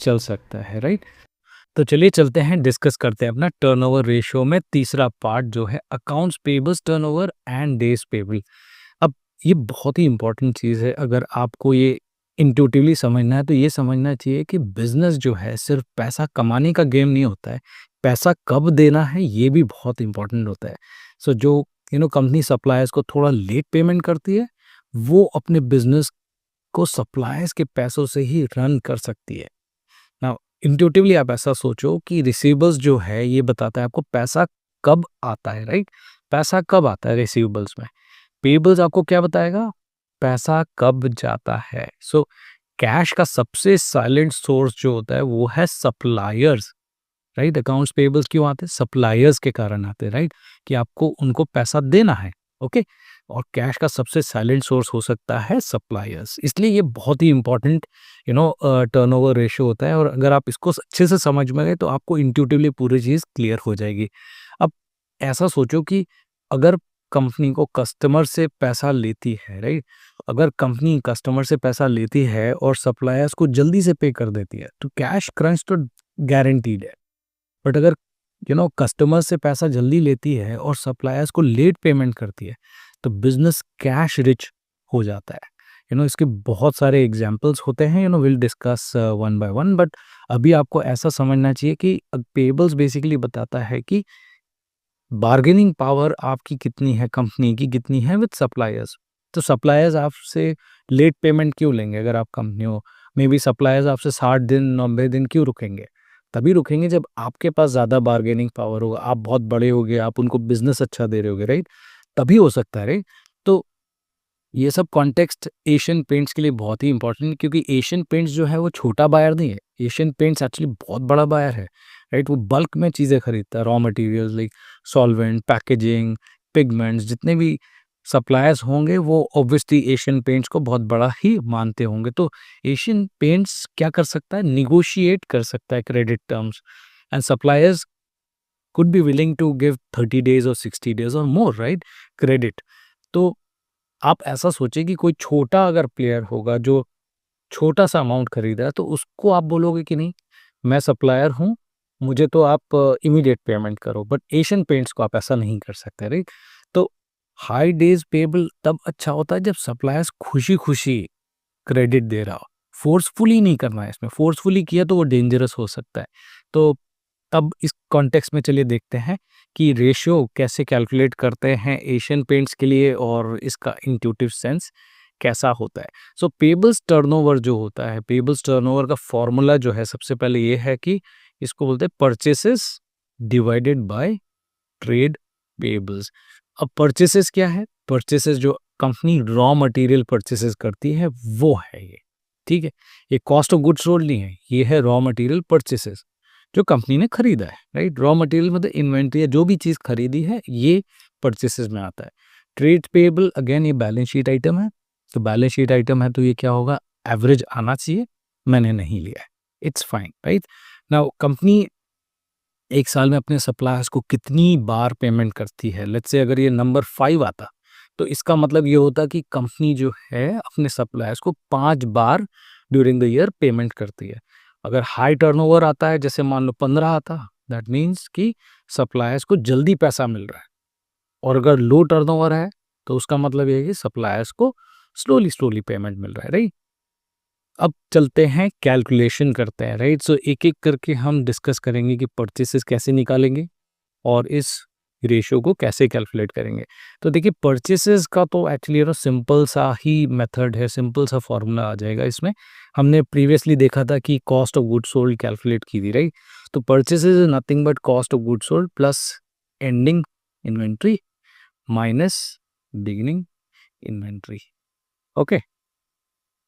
चल सकता है, राइट? तो चलिए चलते हैं, डिस्कस करते हैं अपना टर्नओवर रेशियो में तीसरा पार्ट जो है accounts payables turnover and days payable. अब ये बहुत ही इंपॉर्टेंट चीज़ है। अगर आपको ये इंट्यूटिवली समझना है तो ये समझना चाहिए कि बिजनेस जो है सिर्फ पैसा कमाने का गेम नहीं होता है, पैसा कब देना है ये भी बहुत इंपॉर्टेंट होता है। सो जो कंपनी सप्लायर्स को थोड़ा लेट पेमेंट करती है वो अपने बिजनेस को सप्लायर्स के पैसों से ही रन कर सकती है। नाउ इंट्यूटिवली आप ऐसा सोचो कि रिसीवेबल्स जो है ये बताता है आपको पैसा कब आता है, राइट? पैसा कब आता है रिसीवेबल्स में। पेबल्स आपको क्या बताएगा, पैसा कब जाता है। सो कैश का सबसे साइलेंट सोर्स जो होता है वो है सप्लायर्स, राइट? अकाउंट्स पेबल्स क्यों आते हैं, सप्लायर्स के कारण आते हैं, राइट? कि आपको उनको पैसा देना है। ओके, और कैश का सबसे साइलेंट सोर्स हो सकता है सप्लायर्स, इसलिए ये बहुत ही इंपॉर्टेंट टर्नओवर रेशियो होता है। और अगर आप इसको अच्छे से समझ में गए तो आपको इंट्यूटिवली पूरी चीज़ क्लियर हो जाएगी। अब ऐसा सोचो कि अगर कंपनी को कस्टमर से पैसा लेती है, राइट, अगर कंपनी कस्टमर से पैसा लेती है और सप्लायर्स को जल्दी से पे कर देती है तो कैश क्रंच तो गारंटीड है। बट अगर कस्टमर से पैसा जल्दी लेती है और सप्लायर्स को लेट पेमेंट करती है तो बिजनेस कैश रिच हो जाता है। इसके बहुत सारे एग्जांपल्स होते हैं, will discuss one by one. But अभी आपको ऐसा समझना चाहिए कि पेबल्स बेसिकली बताता है कि बार्गेनिंग पावर आपकी कितनी है, कंपनी की कितनी है विद सप्लायर्स। तो सप्लायर्स आपसे लेट पेमेंट क्यों लेंगे? अगर आप कंपनी हो, मे बी सप्लायर्स आपसे 60 दिन 90 दिन क्यों रुकेंगे? तभी रुकेंगे जब आपके पास ज़्यादा बार्गेनिंग पावर होगा, आप बहुत बड़े होगे, आप उनको बिजनेस अच्छा दे रहे होगे, राइट? तभी हो सकता है, राइट? तो ये सब कॉन्टेक्स्ट एशियन पेंट्स के लिए बहुत ही इंपॉर्टेंट है, क्योंकि एशियन पेंट्स जो है वो छोटा बायर नहीं है। एशियन पेंट्स एक्चुअली बहुत बड़ा बायर है, राइट? वो बल्क में चीज़ें खरीदता है, raw materials like solvent, packaging, pigments. जितने भी सप्लायर्स होंगे वो ऑब्वियसली एशियन पेंट्स को बहुत बड़ा ही मानते होंगे। तो एशियन पेंट्स क्या कर सकता है? निगोशिएट कर सकता है credit terms, and suppliers could be willing to give 30 days or 60 days or more, right? Credit. तो आप ऐसा सोचिए कि कोई छोटा अगर प्लेयर होगा जो छोटा सा अमाउंट खरीद रहा है, तो उसको आप बोलोगे कि नहीं, मैं सप्लायर हूँ, मुझे तो आप इमीडिएट पेमेंट करो। बट एशियन पेंट्स को आप ऐसा नहीं कर सकते, राइट? तो हाई डेज पेबल तब अच्छा होता है जब सप्लायर्स खुशी खुशी क्रेडिट दे रहा हो। फोर्सफुली नहीं करना है, इसमें फोर्सफुली किया तो वो डेंजरस हो सकता है। तो अब इस कॉन्टेक्स्ट में चलिए देखते हैं कि रेशियो कैसे कैलकुलेट करते हैं एशियन पेंट्स के लिए, और इसका इंट्यूटिव सेंस कैसा होता है। सो पेबल्स टर्नओवर जो होता है, पेबल्स टर्नओवर का फॉर्मूला जो है, सबसे पहले ये है कि इसको बोलते हैं purchases divided by trade payables. अब परचेसेस क्या है? परचेसेस जो कंपनी रॉ मटेरियल परचेसेस करती है वो है ये, ठीक है? ये कॉस्ट ऑफ गुड्स सोल्ड नहीं है, ये है रॉ मटेरियल परचेसेस जो कंपनी ने खरीदा है, राइट? रॉ मटेरियल मतलब इन्वेंट्री है, जो भी चीज़ खरीदी है ये परचेसेस में आता है। ट्रेड पेबल अगेन ये बैलेंस शीट आइटम है, तो बैलेंस शीट आइटम है तो ये क्या होगा? एवरेज आना चाहिए, मैंने नहीं लिया है, it's fine, right? Now company एक साल में अपने सप्लायर्स को कितनी बार पेमेंट करती है? लेट्स से अगर ये नंबर 5 आता तो इसका मतलब ये होता कि कंपनी जो है अपने सप्लायर्स को 5 बार ड्यूरिंग द ईयर पेमेंट करती है। अगर हाई टर्नओवर आता है, जैसे मान लो 15 आता, दैट मीन्स कि सप्लायर्स को जल्दी पैसा मिल रहा है। और अगर लो टर्नओवर है तो उसका मतलब ये है कि सप्लायर्स को स्लोली स्लोली पेमेंट मिल रहा है, राइट? अब चलते हैं कैलकुलेशन करते हैं, राइट? सो एक एक करके हम डिस्कस करेंगे कि परचेसेस कैसे निकालेंगे और इस रेशियो को कैसे कैलकुलेट करेंगे। तो देखिए, परचेसेस का तो एक्चुअली सिंपल सा ही मेथड है, सिंपल सा फॉर्मूला आ जाएगा इसमें। हमने प्रीवियसली देखा था कि cost of goods sold calculate की थी, राइट? तो purchases is nothing but cost of goods sold plus ending inventory minus beginning inventory. Okay,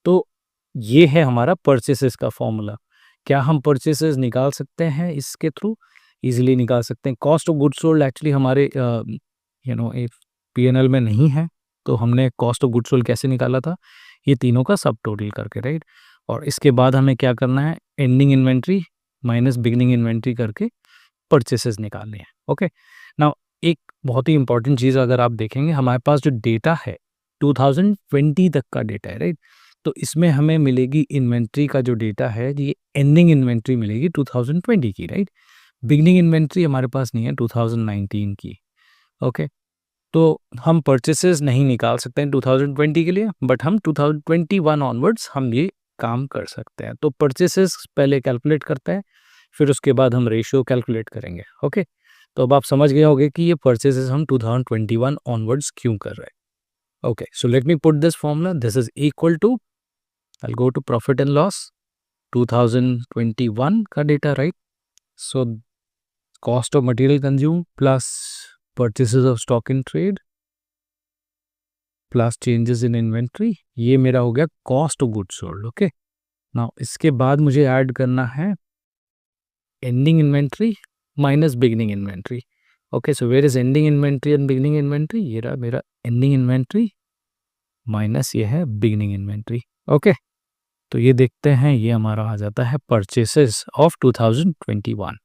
तो ये है हमारा परचेसेस का फॉर्मूला। क्या हम परचेसेस निकाल सकते हैं इसके थ्रू? इजीली निकाल सकते हैं। Cost of goods sold actually हमारे एक पीएनएल में नहीं है, तो हमने कॉस्ट ऑफ गुड्स सोल्ड कैसे निकाला था? ये तीनों का सब टोटल करके, राइट? और इसके बाद हमें क्या करना है? Ending inventory minus beginning inventory करके परचेसेस निकालने हैं। ओके, नाउ एक बहुत ही इंपॉर्टेंट चीज़ अगर आप देखेंगे, हमारे पास जो डेटा है 2020 तक का डेटा है, राइट? तो इसमें हमें मिलेगी इन्वेंट्री का जो डेटा है, ये एंडिंग इन्वेंट्री मिलेगी 2020 की, राइट? बिगनिंग इन्वेंट्री हमारे पास नहीं है 2019 की। ओके, तो हम परचेसेस नहीं निकाल सकते हैं 2020 के लिए, बट हम 2021 ऑनवर्ड्स हम ये काम कर सकते हैं। तो परचेसेस पहले कैलकुलेट करते हैं, फिर उसके बाद हम रेशियो कैलकुलेट करेंगे। ओके, तो अब आप समझ गए होंगे कि ये परचेसेस हम 2021 ऑनवर्ड्स क्यों कर रहे हैं। Okay, so let me put this formula. This is equal to, I'll go to profit and loss 2021 का data, right? So cost of material consume plus purchases of stock in trade plus changes in inventory, ये मेरा हो गया cost of goods sold. Okay, now इसके बाद मुझे add करना है ending inventory minus beginning inventory. Okay, so where is ending inventory and beginning inventory? ये रहा मेरा एंडिंग इन्वेंट्री माइनस ये है बिगिनिंग इन्वेंट्री। ओके, तो ये देखते हैं, ये हमारा आ जाता है purchases of 2021।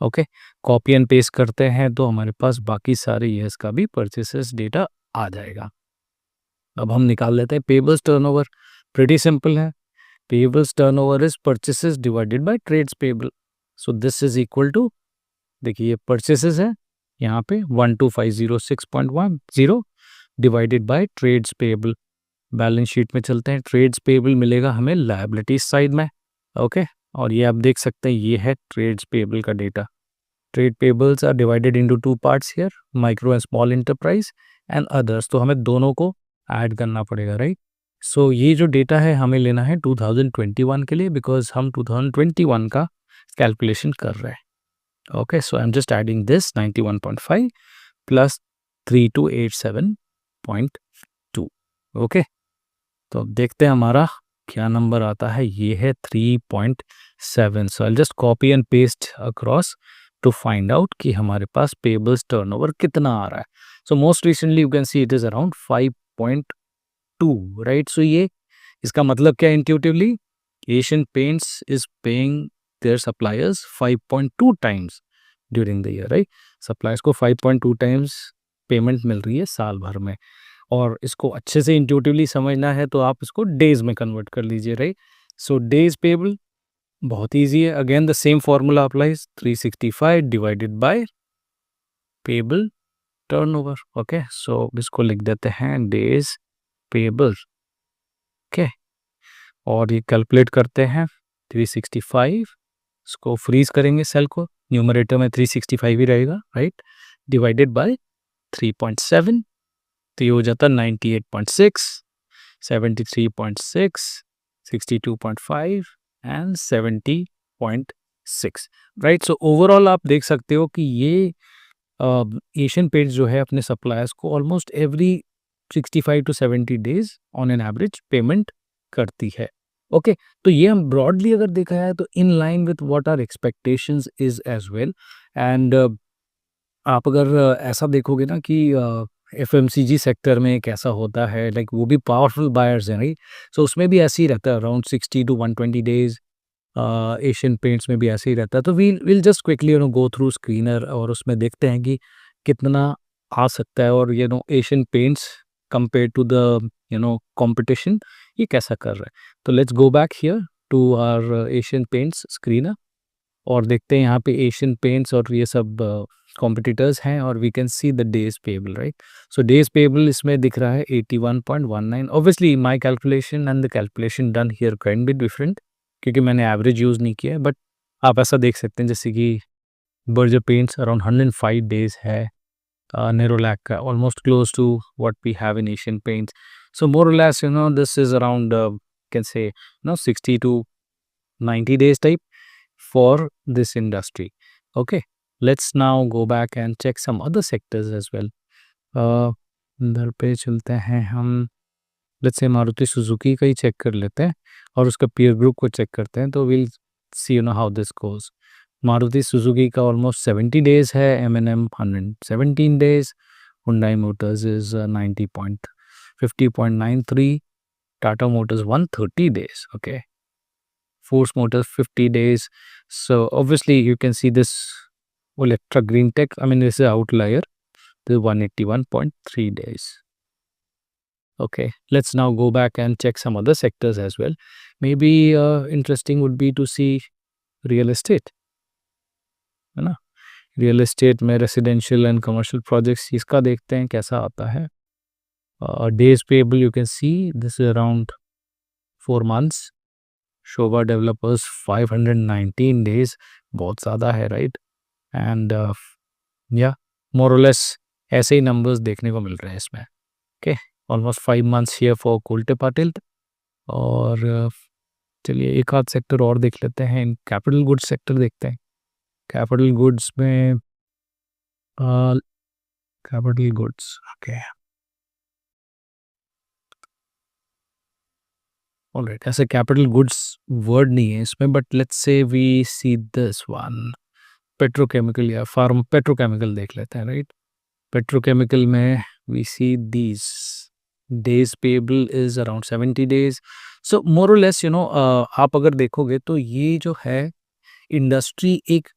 Okay, copy and paste करते हैं तो हमारे पास बाकी सारे ईयर्स का भी परचेसेस डेटा आ जाएगा। अब हम निकाल लेते हैं पेबल्स टर्नओवर। प्रीटी सिंपल है, payables turnover is purchases divided by trades payable. So this is equal to, देखिए ये परचेसेस है यहाँ पे 12506.10 divided by trades payable. Balance sheet में चलते हैं, ट्रेड्स पेबल मिलेगा हमें लायबिलिटीज साइड में। ओके, और ये आप देख सकते हैं ये है ट्रेड्स पेबल का data. Trade payables are divided into two parts here, micro and small enterprise and others. तो हमें दोनों को ऐड करना पड़ेगा, राइट। सो ये जो डेटा है हमें लेना है 2021 के लिए, बिकॉज हम 2021 का कैलकुलेशन कर रहे हैं। Okay, so I am just adding this 91.5 plus 3287.2। Okay, तो अब देखते हैं हमारा क्या नंबर आता है। ये है 3.7। So I just copy and paste across to find out कि हमारे पास पेबल्स टर्नओवर कितना आ रहा है। So most recently you can see it is around 5.2, right. सो ये इसका मतलब क्या intuitively, Asian Paints is paying their suppliers 5.2 times during the year, right. Suppliers को 5.2 टाइम्स पेमेंट मिल रही है साल भर में। और इसको अच्छे से इंट्यूटिवली समझना है तो आप इसको डेज में कन्वर्ट कर लीजिए, राइट। सो डेज पेबल बहुत ईजी है, again the same formula applies, 365 divided by payable turnover. Okay, so इसको लिख देते हैं डेज पेबल। ओके, और ये कैलकुलेट करते हैं 365, इसको फ्रीज करेंगे सेल को, न्यूमरेटर में 365 ही रहेगा, राइट, डिवाइडेड बाय 3.7, तो ये हो जाता 98.6, 73.6, 62.5 एंड 70.6, राइट। सो ओवरऑल आप देख सकते हो कि ये एशियन पेंट्स जो है अपने सप्लायर्स को almost every 65 to 70 days on an average payment करती है। ओके, तो ये हम ब्रॉडली अगर देखा है तो in line with what are expectations is as well. And आप अगर ऐसा देखोगे ना कि एफएमसीजी सेक्टर में कैसा होता है, लाइक वो भी पावरफुल बायर्स हैं, राइट। सो उसमें भी ऐसे ही रहता है around 60 to 120 days. Asian paints में भी ऐसे ही रहता है। तो will just quickly go through screener और उसमें देखते हैं कि कितना आ सकता है, और Asian Paints compare to the competition ये कैसा कर रहा है। तो let's go back here to our Asian Paints screener और देखते हैं यहाँ पे एशियन पेंट्स और ये सब कॉम्पिटिटर्स हैं, और we can see the days payable, right. So days payable इसमें दिख रहा है 81.19। Obviously my calculation and the calculation done here can be different, क्योंकि मैंने एवरेज यूज़ नहीं किया है, बट आप ऐसा देख सकते हैं जैसे कि बर्जर पेंट्स अराउंड 105 डेज है, नेरोलैक का almost close to what we have in Asian Paints. So more और less this is around can say 60 to 90 days type for this industry. Okay, let's now go back and check some other sectors as well. इधर पे चलते हैं हम, let's say Maruti Suzuki का ही check कर लेते हैं और उसका पीयर ग्रुप को चेक करते हैं, तो will see how this goes. Maruti Suzuki का ऑलमोस्ट 70 डेज है, M&M 117 days, Hyundai Motors is 50.93, Tata Motors 130 days, okay, Force Motors 50 days. So obviously you can see this Electra Green Tech, I mean this is outlier, this is 181.3 days. Okay, let's now go back and check some other sectors as well. Maybe interesting would be to see real estate, है ना। Real estate में residential and commercial projects इसका देखते हैं कैसा आता है। Days payable you can see this is around 4 months। Shobha developers 519 days, बहुत ज़्यादा है, राइट। एंड या मोर और लेस ऐसे ही नंबर्स देखने को मिल रहे हैं इसमें। Okay, almost 5 months here for Kolte Patil. और चलिए एक आध सेक्टर और देख लेते हैं, कैपिटल गुड्स सेक्टर देखते हैं। कैपिटल गुड्स में कैपिटल गुड्स, ओके, ऑलराइट, ऐसे कैपिटल गुड्स वर्ड नहीं है इसमें, but let's say we see this one, petrochemical या फार्म पेट्रोकेमिकल देख लेते हैं, राइट। पेट्रोकेमिकल में we see these days payable is around 70 days। So more और लेस आप अगर देखोगे तो ये जो है इंडस्ट्री एक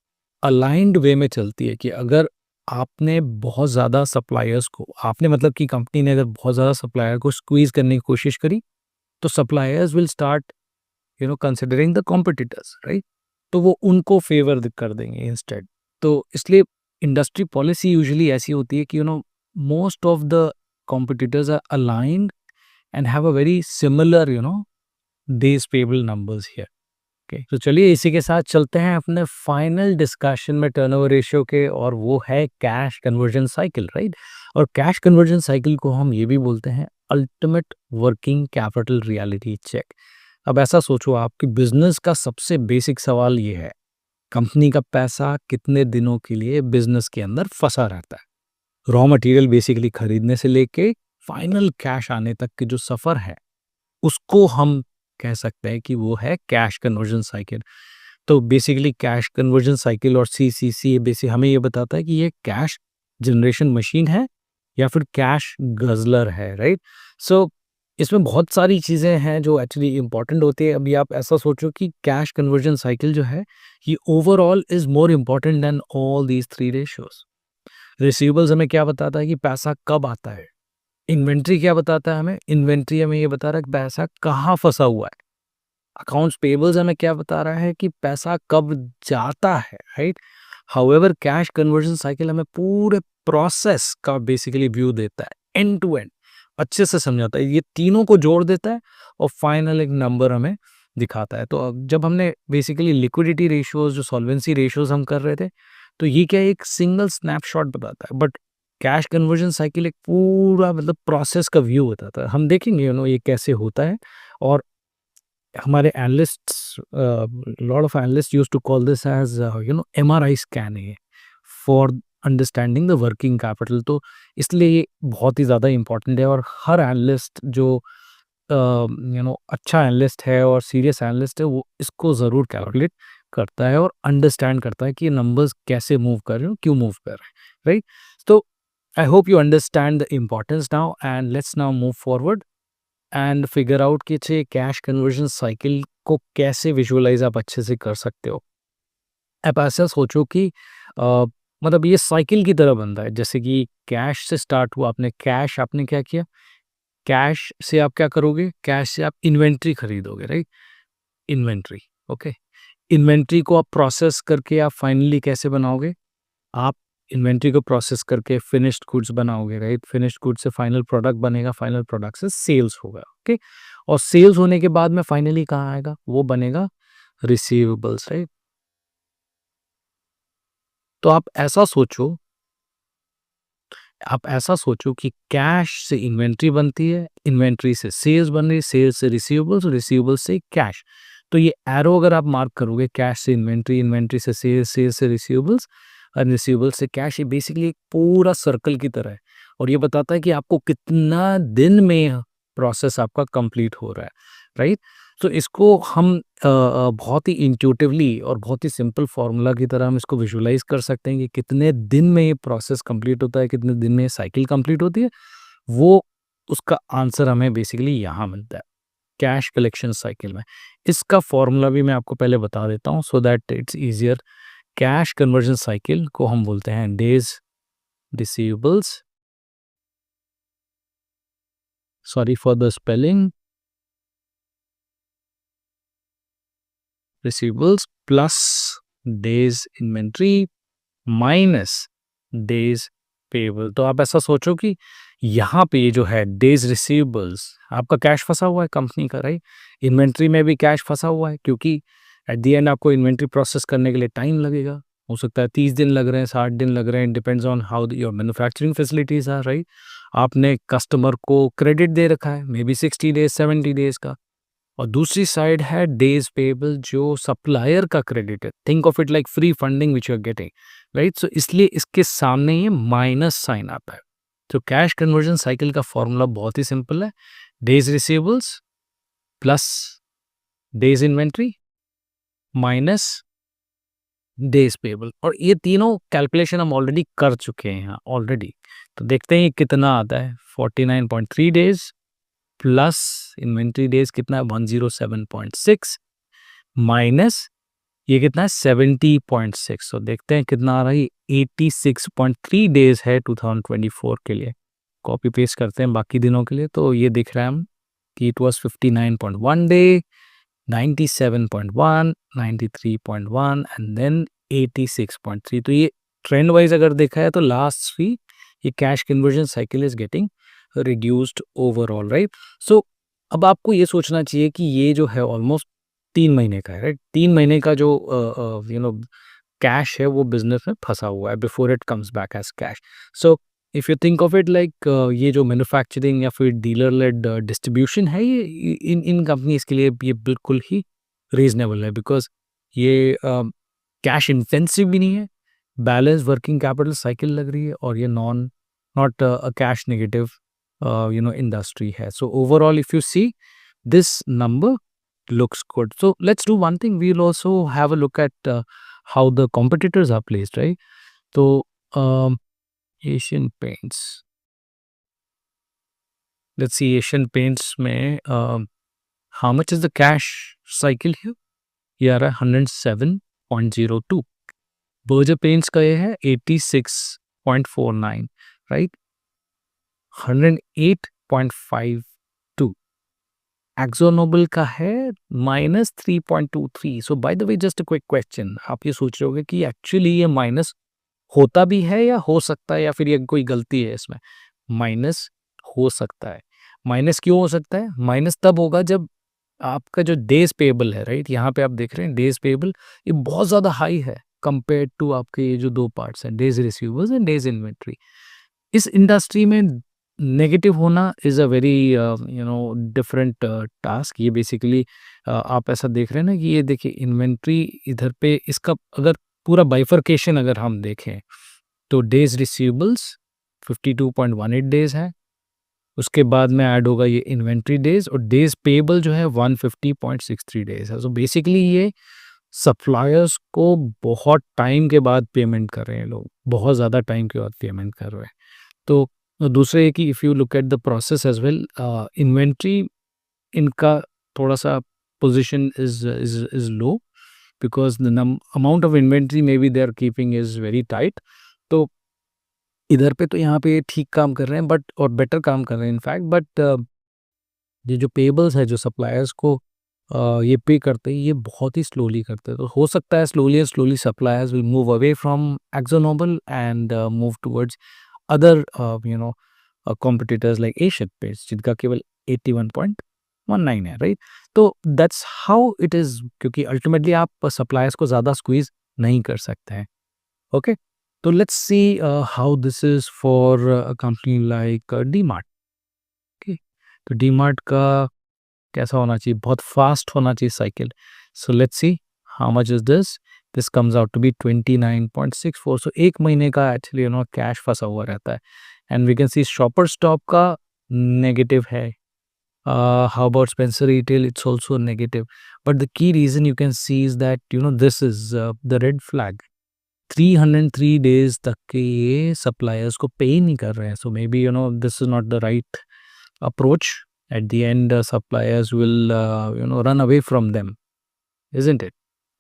अलाइंड वे में चलती है कि अगर आपने बहुत ज़्यादा सप्लायर्स को आपने मतलब कि कंपनी ने अगर बहुत ज़्यादा सप्लायर को स्क्वीज़ करने की कोशिश करी, तो suppliers will start considering the competitors, right? तो वो उनको फ़ेवर द कर देंगे इंस्टेड। तो इसलिए इंडस्ट्री पॉलिसी यूजुअली ऐसी होती है कि most of the competitors are aligned and have a very similar days payable numbers here. Okay, तो चलिए इसी के साथ चलते हैं अपने फाइनल डिस्कशन में टर्नओवर रेशियो के, और वो है कैश कन्वर्जन साइकिल, राइट? और कैश कन्वर्जन साइकिल को हम ये भी बोलते हैं ultimate working capital reality check. अब ऐसा सोचो आप कि बिजनेस का सबसे बेसिक सवाल ये है, कंपनी का पैसा कितने दिनों के लिए बिजनेस के अंदर फंसा रहता है? रॉ मटेरियल बेसिकली खरीदने से लेके फाइनल कैश आने तक के जो सफर है, उसको हम कह सकते हैं कि वो है कैश कन्वर्जन साइकिल। तो बेसिकली कैश कन्वर्जन साइकिल और सीसीसी बेसिक हमें ये बताता है कि ये कैश जनरेशन मशीन है या फिर कैश गज़लर है, राइट? सो इसमें बहुत सारी चीज़ें हैं जो एक्चुअली इम्पोर्टेंट होती है। अभी आप ऐसा सोचो कि कैश कन्वर्जन साइकिल जो है, ये overall is more important then all these 3 ratios. Receivables हमें क्या बताता है कि पैसा कब आता है? इन्वेंट्री क्या बताता है हमें? इन्वेंट्री हमें ये बता रहा है कि पैसा कहाँ फँसा हुआ है। अकाउंट्स पेबल्स हमें क्या बता रहा है कि पैसा कब जाता है, right? However cash conversion cycle हमें पूरे प्रोसेस का बेसिकली व्यू देता है, एंड टू एंड अच्छे से समझाता है। ये तीनों को जोड़ देता है और फाइनल एक नंबर हमें दिखाता है। तो अब जब हमने बेसिकली लिक्विडिटी रेशियोज़, जो सॉल्वेंसी रेशियोज़ हम कर रहे थे, तो ये क्या है, एक सिंगल स्नैपशॉट बताता है, बट कैश कन्वर्जन साइकिल एक पूरा मतलब प्रोसेस का व्यू बताता है। हम देखेंगे ये कैसे होता है। और हमारे analysts, lot of analyst used to call this as MRI scanning for understanding the working capital. तो इसलिए ये बहुत ही ज़्यादा इम्पोर्टेंट है, और हर एनालिस्ट जो अच्छा एनालिस्ट है और सीरियस एनालिस्ट है, वो इसको ज़रूर कैलकुलेट करता है और अंडरस्टैंड करता है कि ये नंबर्स कैसे मूव कर रहे हो, क्यों मूव कर रहे हैं, राइट? तो I hope you understand the importance now, and let's now move forward and figure out कि कैश कन्वर्जन साइकिल को कैसे विजुअलाइज आप अच्छे से कर सकते हो। आप ऐसा सोचो कि मतलब ये साइकिल की तरह बनता है, जैसे कि कैश से स्टार्ट हुआ, आपने कैश, आपने क्या किया, कैश से आप क्या करोगे, कैश से आप इन्वेंट्री खरीदोगे, राइट? Inventory, okay. इन्वेंट्री को आप प्रोसेस करके आप फाइनली कैसे बनाओगे, आप इन्वेंट्री को प्रोसेस करके फिनिश्ड गुड्स बनाओगे, राइट? फिनिश्ड गुड्स से फाइनल प्रोडक्ट बनेगा, फाइनल प्रोडक्ट से सेल्स होगा, ओके। और सेल्स होने के बाद में फाइनली कहाँ आएगा, वो बनेगा रिसीवेबल्स, राइट? तो आप ऐसा सोचो कि कैश से इन्वेंट्री बनती है, इन्वेंट्री से सेल्स बन रही है, सेल्स से रिसीवेबल्स, रिसीवेबल्स से कैश। तो ये एरो अगर आप मार्क करोगे, कैश से इन्वेंट्री, इन्वेंट्री से सेल्स, सेल्स से रिसीवेबल्स और रिसीवेबल्स से कैश, ये बेसिकली एक पूरा सर्कल की तरह है। और ये बताता है कि आपको कितना दिन में प्रोसेस आपका कंप्लीट हो रहा है, राइट? तो इसको हम बहुत ही इंट्यूटिवली और बहुत ही सिंपल फार्मूला की तरह हम इसको विजुअलाइज कर सकते हैं कि कितने दिन में ये प्रोसेस कंप्लीट होता है, कितने दिन में ये साइकिल कंप्लीट होती है। वो उसका आंसर हमें बेसिकली यहाँ मिलता है कैश कलेक्शन साइकिल में। इसका फार्मूला भी मैं आपको पहले बता देता हूँ so that it's easier. Cash conversion cycle को हम बोलते हैं days receivables, sorry for the spelling, receivables plus days inventory minus days payable. तो आप ऐसा सोचो कि यहाँ पे ये जो है डेज रिसीवेबल्स, आपका कैश फंसा हुआ है कंपनी का, राइट? इन्वेंट्री में भी कैश फंसा हुआ है, क्योंकि एट द एंड आपको इन्वेंट्री प्रोसेस करने के लिए टाइम लगेगा। हो सकता है 30 दिन लग रहे हैं, 60 दिन लग रहे हैं, depends on how your manufacturing facilities are, right? आपने कस्टमर को क्रेडिट दे रखा है, मे बी 60 डेज, 70 डेज का। और दूसरी साइड है डेज पेबल, जो सप्लायर का क्रेडिट है। Think of it like free funding which you are getting, right? So इसलिए इसके सामने ये माइनस साइन आता है। तो कैश कन्वर्जन साइकिल का फॉर्मूला बहुत ही सिंपल है, days receivables plus days inventory minus days payable. और ये तीनों कैलकुलेशन हम ऑलरेडी कर चुके हैं यहाँ ऑलरेडी। तो देखते हैं ये कितना आता है, 49.3 डेज प्लस इन्वेंट्री डेज कितना है, 107.6 माइनस ये कितना है 70.6। तो देखते हैं कितना आ रहा है। 86.3 डेज है 2024 के लिए। कॉपी पेस्ट करते हैं बाकी दिनों के लिए, तो ये दिख रहा है हम कि it was 59.1 day, 97.1, 93.1 and then 86.3। तो ये ट्रेंड वाइज अगर देखा है तो लास्ट 3 ये cash conversion cycle is getting reduced overall, right. So अब आपको ये सोचना चाहिए कि ये जो है ऑलमोस्ट 3 महीने का है, राइट। 3 महीने का जो कैश है वो बिजनेस में फंसा हुआ है before it comes back as cash. So if you think of it like ये जो मैन्युफैक्चरिंग या फिर डीलर लेड डिस्ट्रीब्यूशन है, ये इन इन कंपनीज के लिए ये बिल्कुल ही रीजनेबल है, बिकॉज ये कैश इंटेंसिव भी नहीं है, बैलेंस वर्किंग कैपिटल साइकिल लग रही है, और ये not a cash negative industry है. So overall, if you see, this number looks good. So let's do one thing. We'll also have a look at how the competitors are placed, right? So Asian Paints. Let's see Asian Paints में how much is the cash cycle here? ये आ रहा है 107.02. Berger Paints का ये है 86.49, right? 108.52. एक्सोनोबल का है -3.23. So by the way, just a quick question, आप ये सोच रहे होगे कि एक्चुअली ये माइनस होता भी है या हो सकता है, या फिर ये कोई गलती है इसमें। माइनस हो सकता है। माइनस क्यों हो सकता है? माइनस तब होगा जब आपका जो डेज पेबल है, राइट, यहाँ पे आप देख रहे हैं डेज पेबल ये बहुत ज़्यादा हाई है कंपेयर टू आपके ये जो 2 पार्ट्स हैं, days receivables and days inventory. इस इंडस्ट्री में नेगेटिव होना is a very different task. ये बेसिकली आप ऐसा देख रहे हैं ना कि ये देखिए इन्वेंट्री इधर पे, इसका अगर पूरा बाइफरकेशन अगर हम देखें तो डेज रिसीवेबल्स 52.18 डेज है, उसके बाद में ऐड होगा ये इन्वेंट्री डेज, और डेज पेबल जो है 150.63 डेज है। सो बेसिकली ये सप्लायर्स को बहुत टाइम के बाद पेमेंट कर रहे हैं लोग, बहुत ज़्यादा टाइम के बाद पेमेंट कर रहे हैं। तो दूसरे है कि if you look at the process as well, inventory इनका थोड़ा सा position is low, because the amount of inventory maybe they are keeping is very tight. तो इधर पे तो यहाँ पे ठीक काम कर रहे हैं, बट और बेटर काम कर रहे हैं इनफैक्ट, बट ये जो पेबल्स है जो सप्लायर्स को ये पे करते हैं, ये बहुत ही स्लोली करते हैं। तो हो सकता है slowly suppliers will move away from AkzoNobel and move towards other competitors like Asian Paints, जिनका केवल 81.19 है, राइट। तो दैट्स हाउ इट इज़, क्योंकि अल्टीमेटली आप सप्लायर्स को ज़्यादा स्क्वीज नहीं कर सकते हैं। ओके, तो let's see how this is for a company like DMart. Okay, तो डीमार्ट का कैसा होना चाहिए? बहुत फास्ट होना चाहिए cycle. So let's see how much is this. This comes out to be 29.64। सो 1 महीने का एक्चुअली कैश फंसा हुआ रहता है। And we can see Shopper Stop का नेगेटिव है। How about Spencer retail? It's also negative. But the key reason you can see is that this is the red flag. 303 days तक के ये suppliers को पे ही नहीं कर रहे हैं। So maybe this is not the right approach. At the end, suppliers will run away from them, isn't it?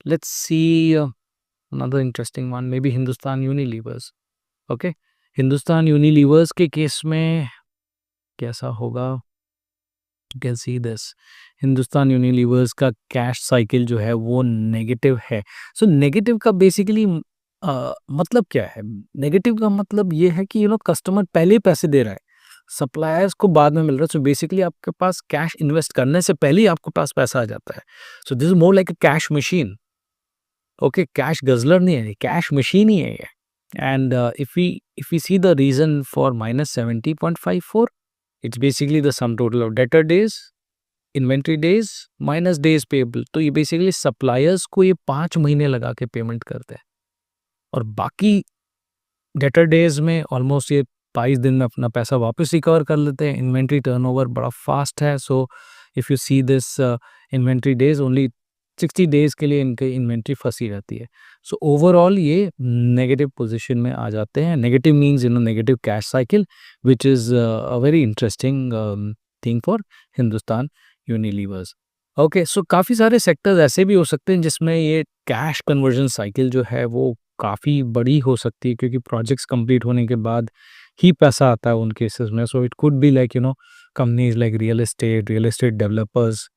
Let's see another interesting one, maybe Hindustan Unilevers. Okay, Hindustan Unilevers के case में कैसा होगा? You can see this. Hindustan Unilevers का cash cycle जो है वो negative है। So negative का बेसिकली मतलब क्या है? नेगेटिव का मतलब ये है कि कस्टमर पहले पैसे दे रहा है, सप्लायर्स को बाद में मिल रहा है। सो बेसिकली आपके पास कैश इन्वेस्ट करने से पहले ही आपके पास पैसा आ जाता है। So this is more like a cash machine. Okay, cash guzzler नहीं है, कैश मशीन ही है ये। And if we see the reason for -70.54, it's basically the sum total of debtor days, inventory days minus days payable. तो ये basically suppliers को ये 5 महीने लगा के पेमेंट करते हैं, और बाकी डेटर डेज में ऑलमोस्ट ये 22 दिन में अपना पैसा वापस रिकवर कर लेते हैं। इन्वेंट्री टर्नओवर बड़ा फास्ट है। So if you see this inventory days, only 60 days के लिए इनकी इन्वेंट्री फंसी रहती है। सो ओवरऑल ये नेगेटिव पोजीशन में आ जाते हैं। Negative means negative cash cycle, which is a very interesting thing for Hindustan Unilever's. Okay, so काफ़ी सारे सेक्टर्स ऐसे भी हो सकते हैं जिसमें ये कैश कन्वर्जन साइकिल जो है वो काफ़ी बड़ी हो सकती है, क्योंकि प्रोजेक्ट्स कंप्लीट होने के बाद ही पैसा आता है उन केसेस में। So it could be like companies like real estate developers,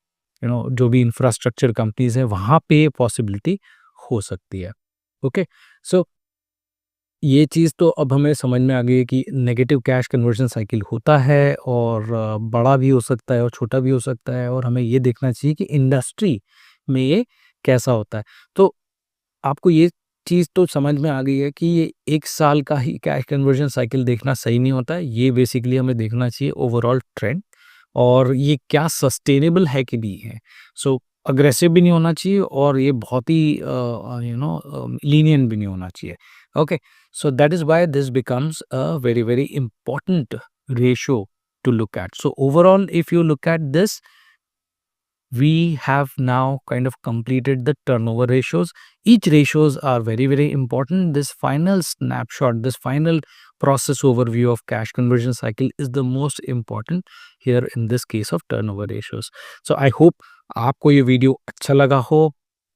जो भी इंफ्रास्ट्रक्चर कंपनीज हैं, वहाँ पे पॉसिबिलिटी हो सकती है। ओके, सो ये चीज़ तो अब हमें समझ में आ गई है कि नेगेटिव कैश कन्वर्जन साइकिल होता है, और बड़ा भी हो सकता है और छोटा भी हो सकता है, और हमें ये देखना चाहिए कि इंडस्ट्री में ये कैसा होता है। तो आपको ये चीज़ तो समझ में आ गई है कि ये 1 साल का ही कैश कन्वर्जन साइकिल देखना सही नहीं होता है। ये बेसिकली हमें देखना चाहिए ओवरऑल ट्रेंड, और ये क्या सस्टेनेबल है कि नहीं है। सो अग्रेसिव भी नहीं होना चाहिए, और ये बहुत ही लीनिएंट भी नहीं होना चाहिए। Okay, so that is why this becomes a very very important ratio to look at. So overall, if you look at this, we have now kind of completed the turnover ratios. Each ratios are very very important. This final snapshot, this final process overview of cash conversion cycle is the most important here in this case of turnover ratios. So I hope आपको ये video अच्छा लगा हो,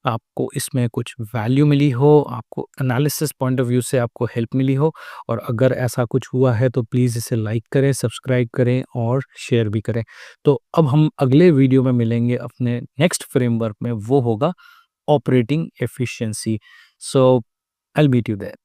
आपको इसमें कुछ value मिली हो, आपको एनालिसिस पॉइंट ऑफ व्यू से आपको हेल्प मिली हो, और अगर ऐसा कुछ हुआ है तो प्लीज़ इसे लाइक करें, सब्सक्राइब करें और शेयर भी करें। तो अब हम अगले वीडियो में मिलेंगे अपने नेक्स्ट फ्रेमवर्क में, वो होगा operating efficiency. So I will meet you there.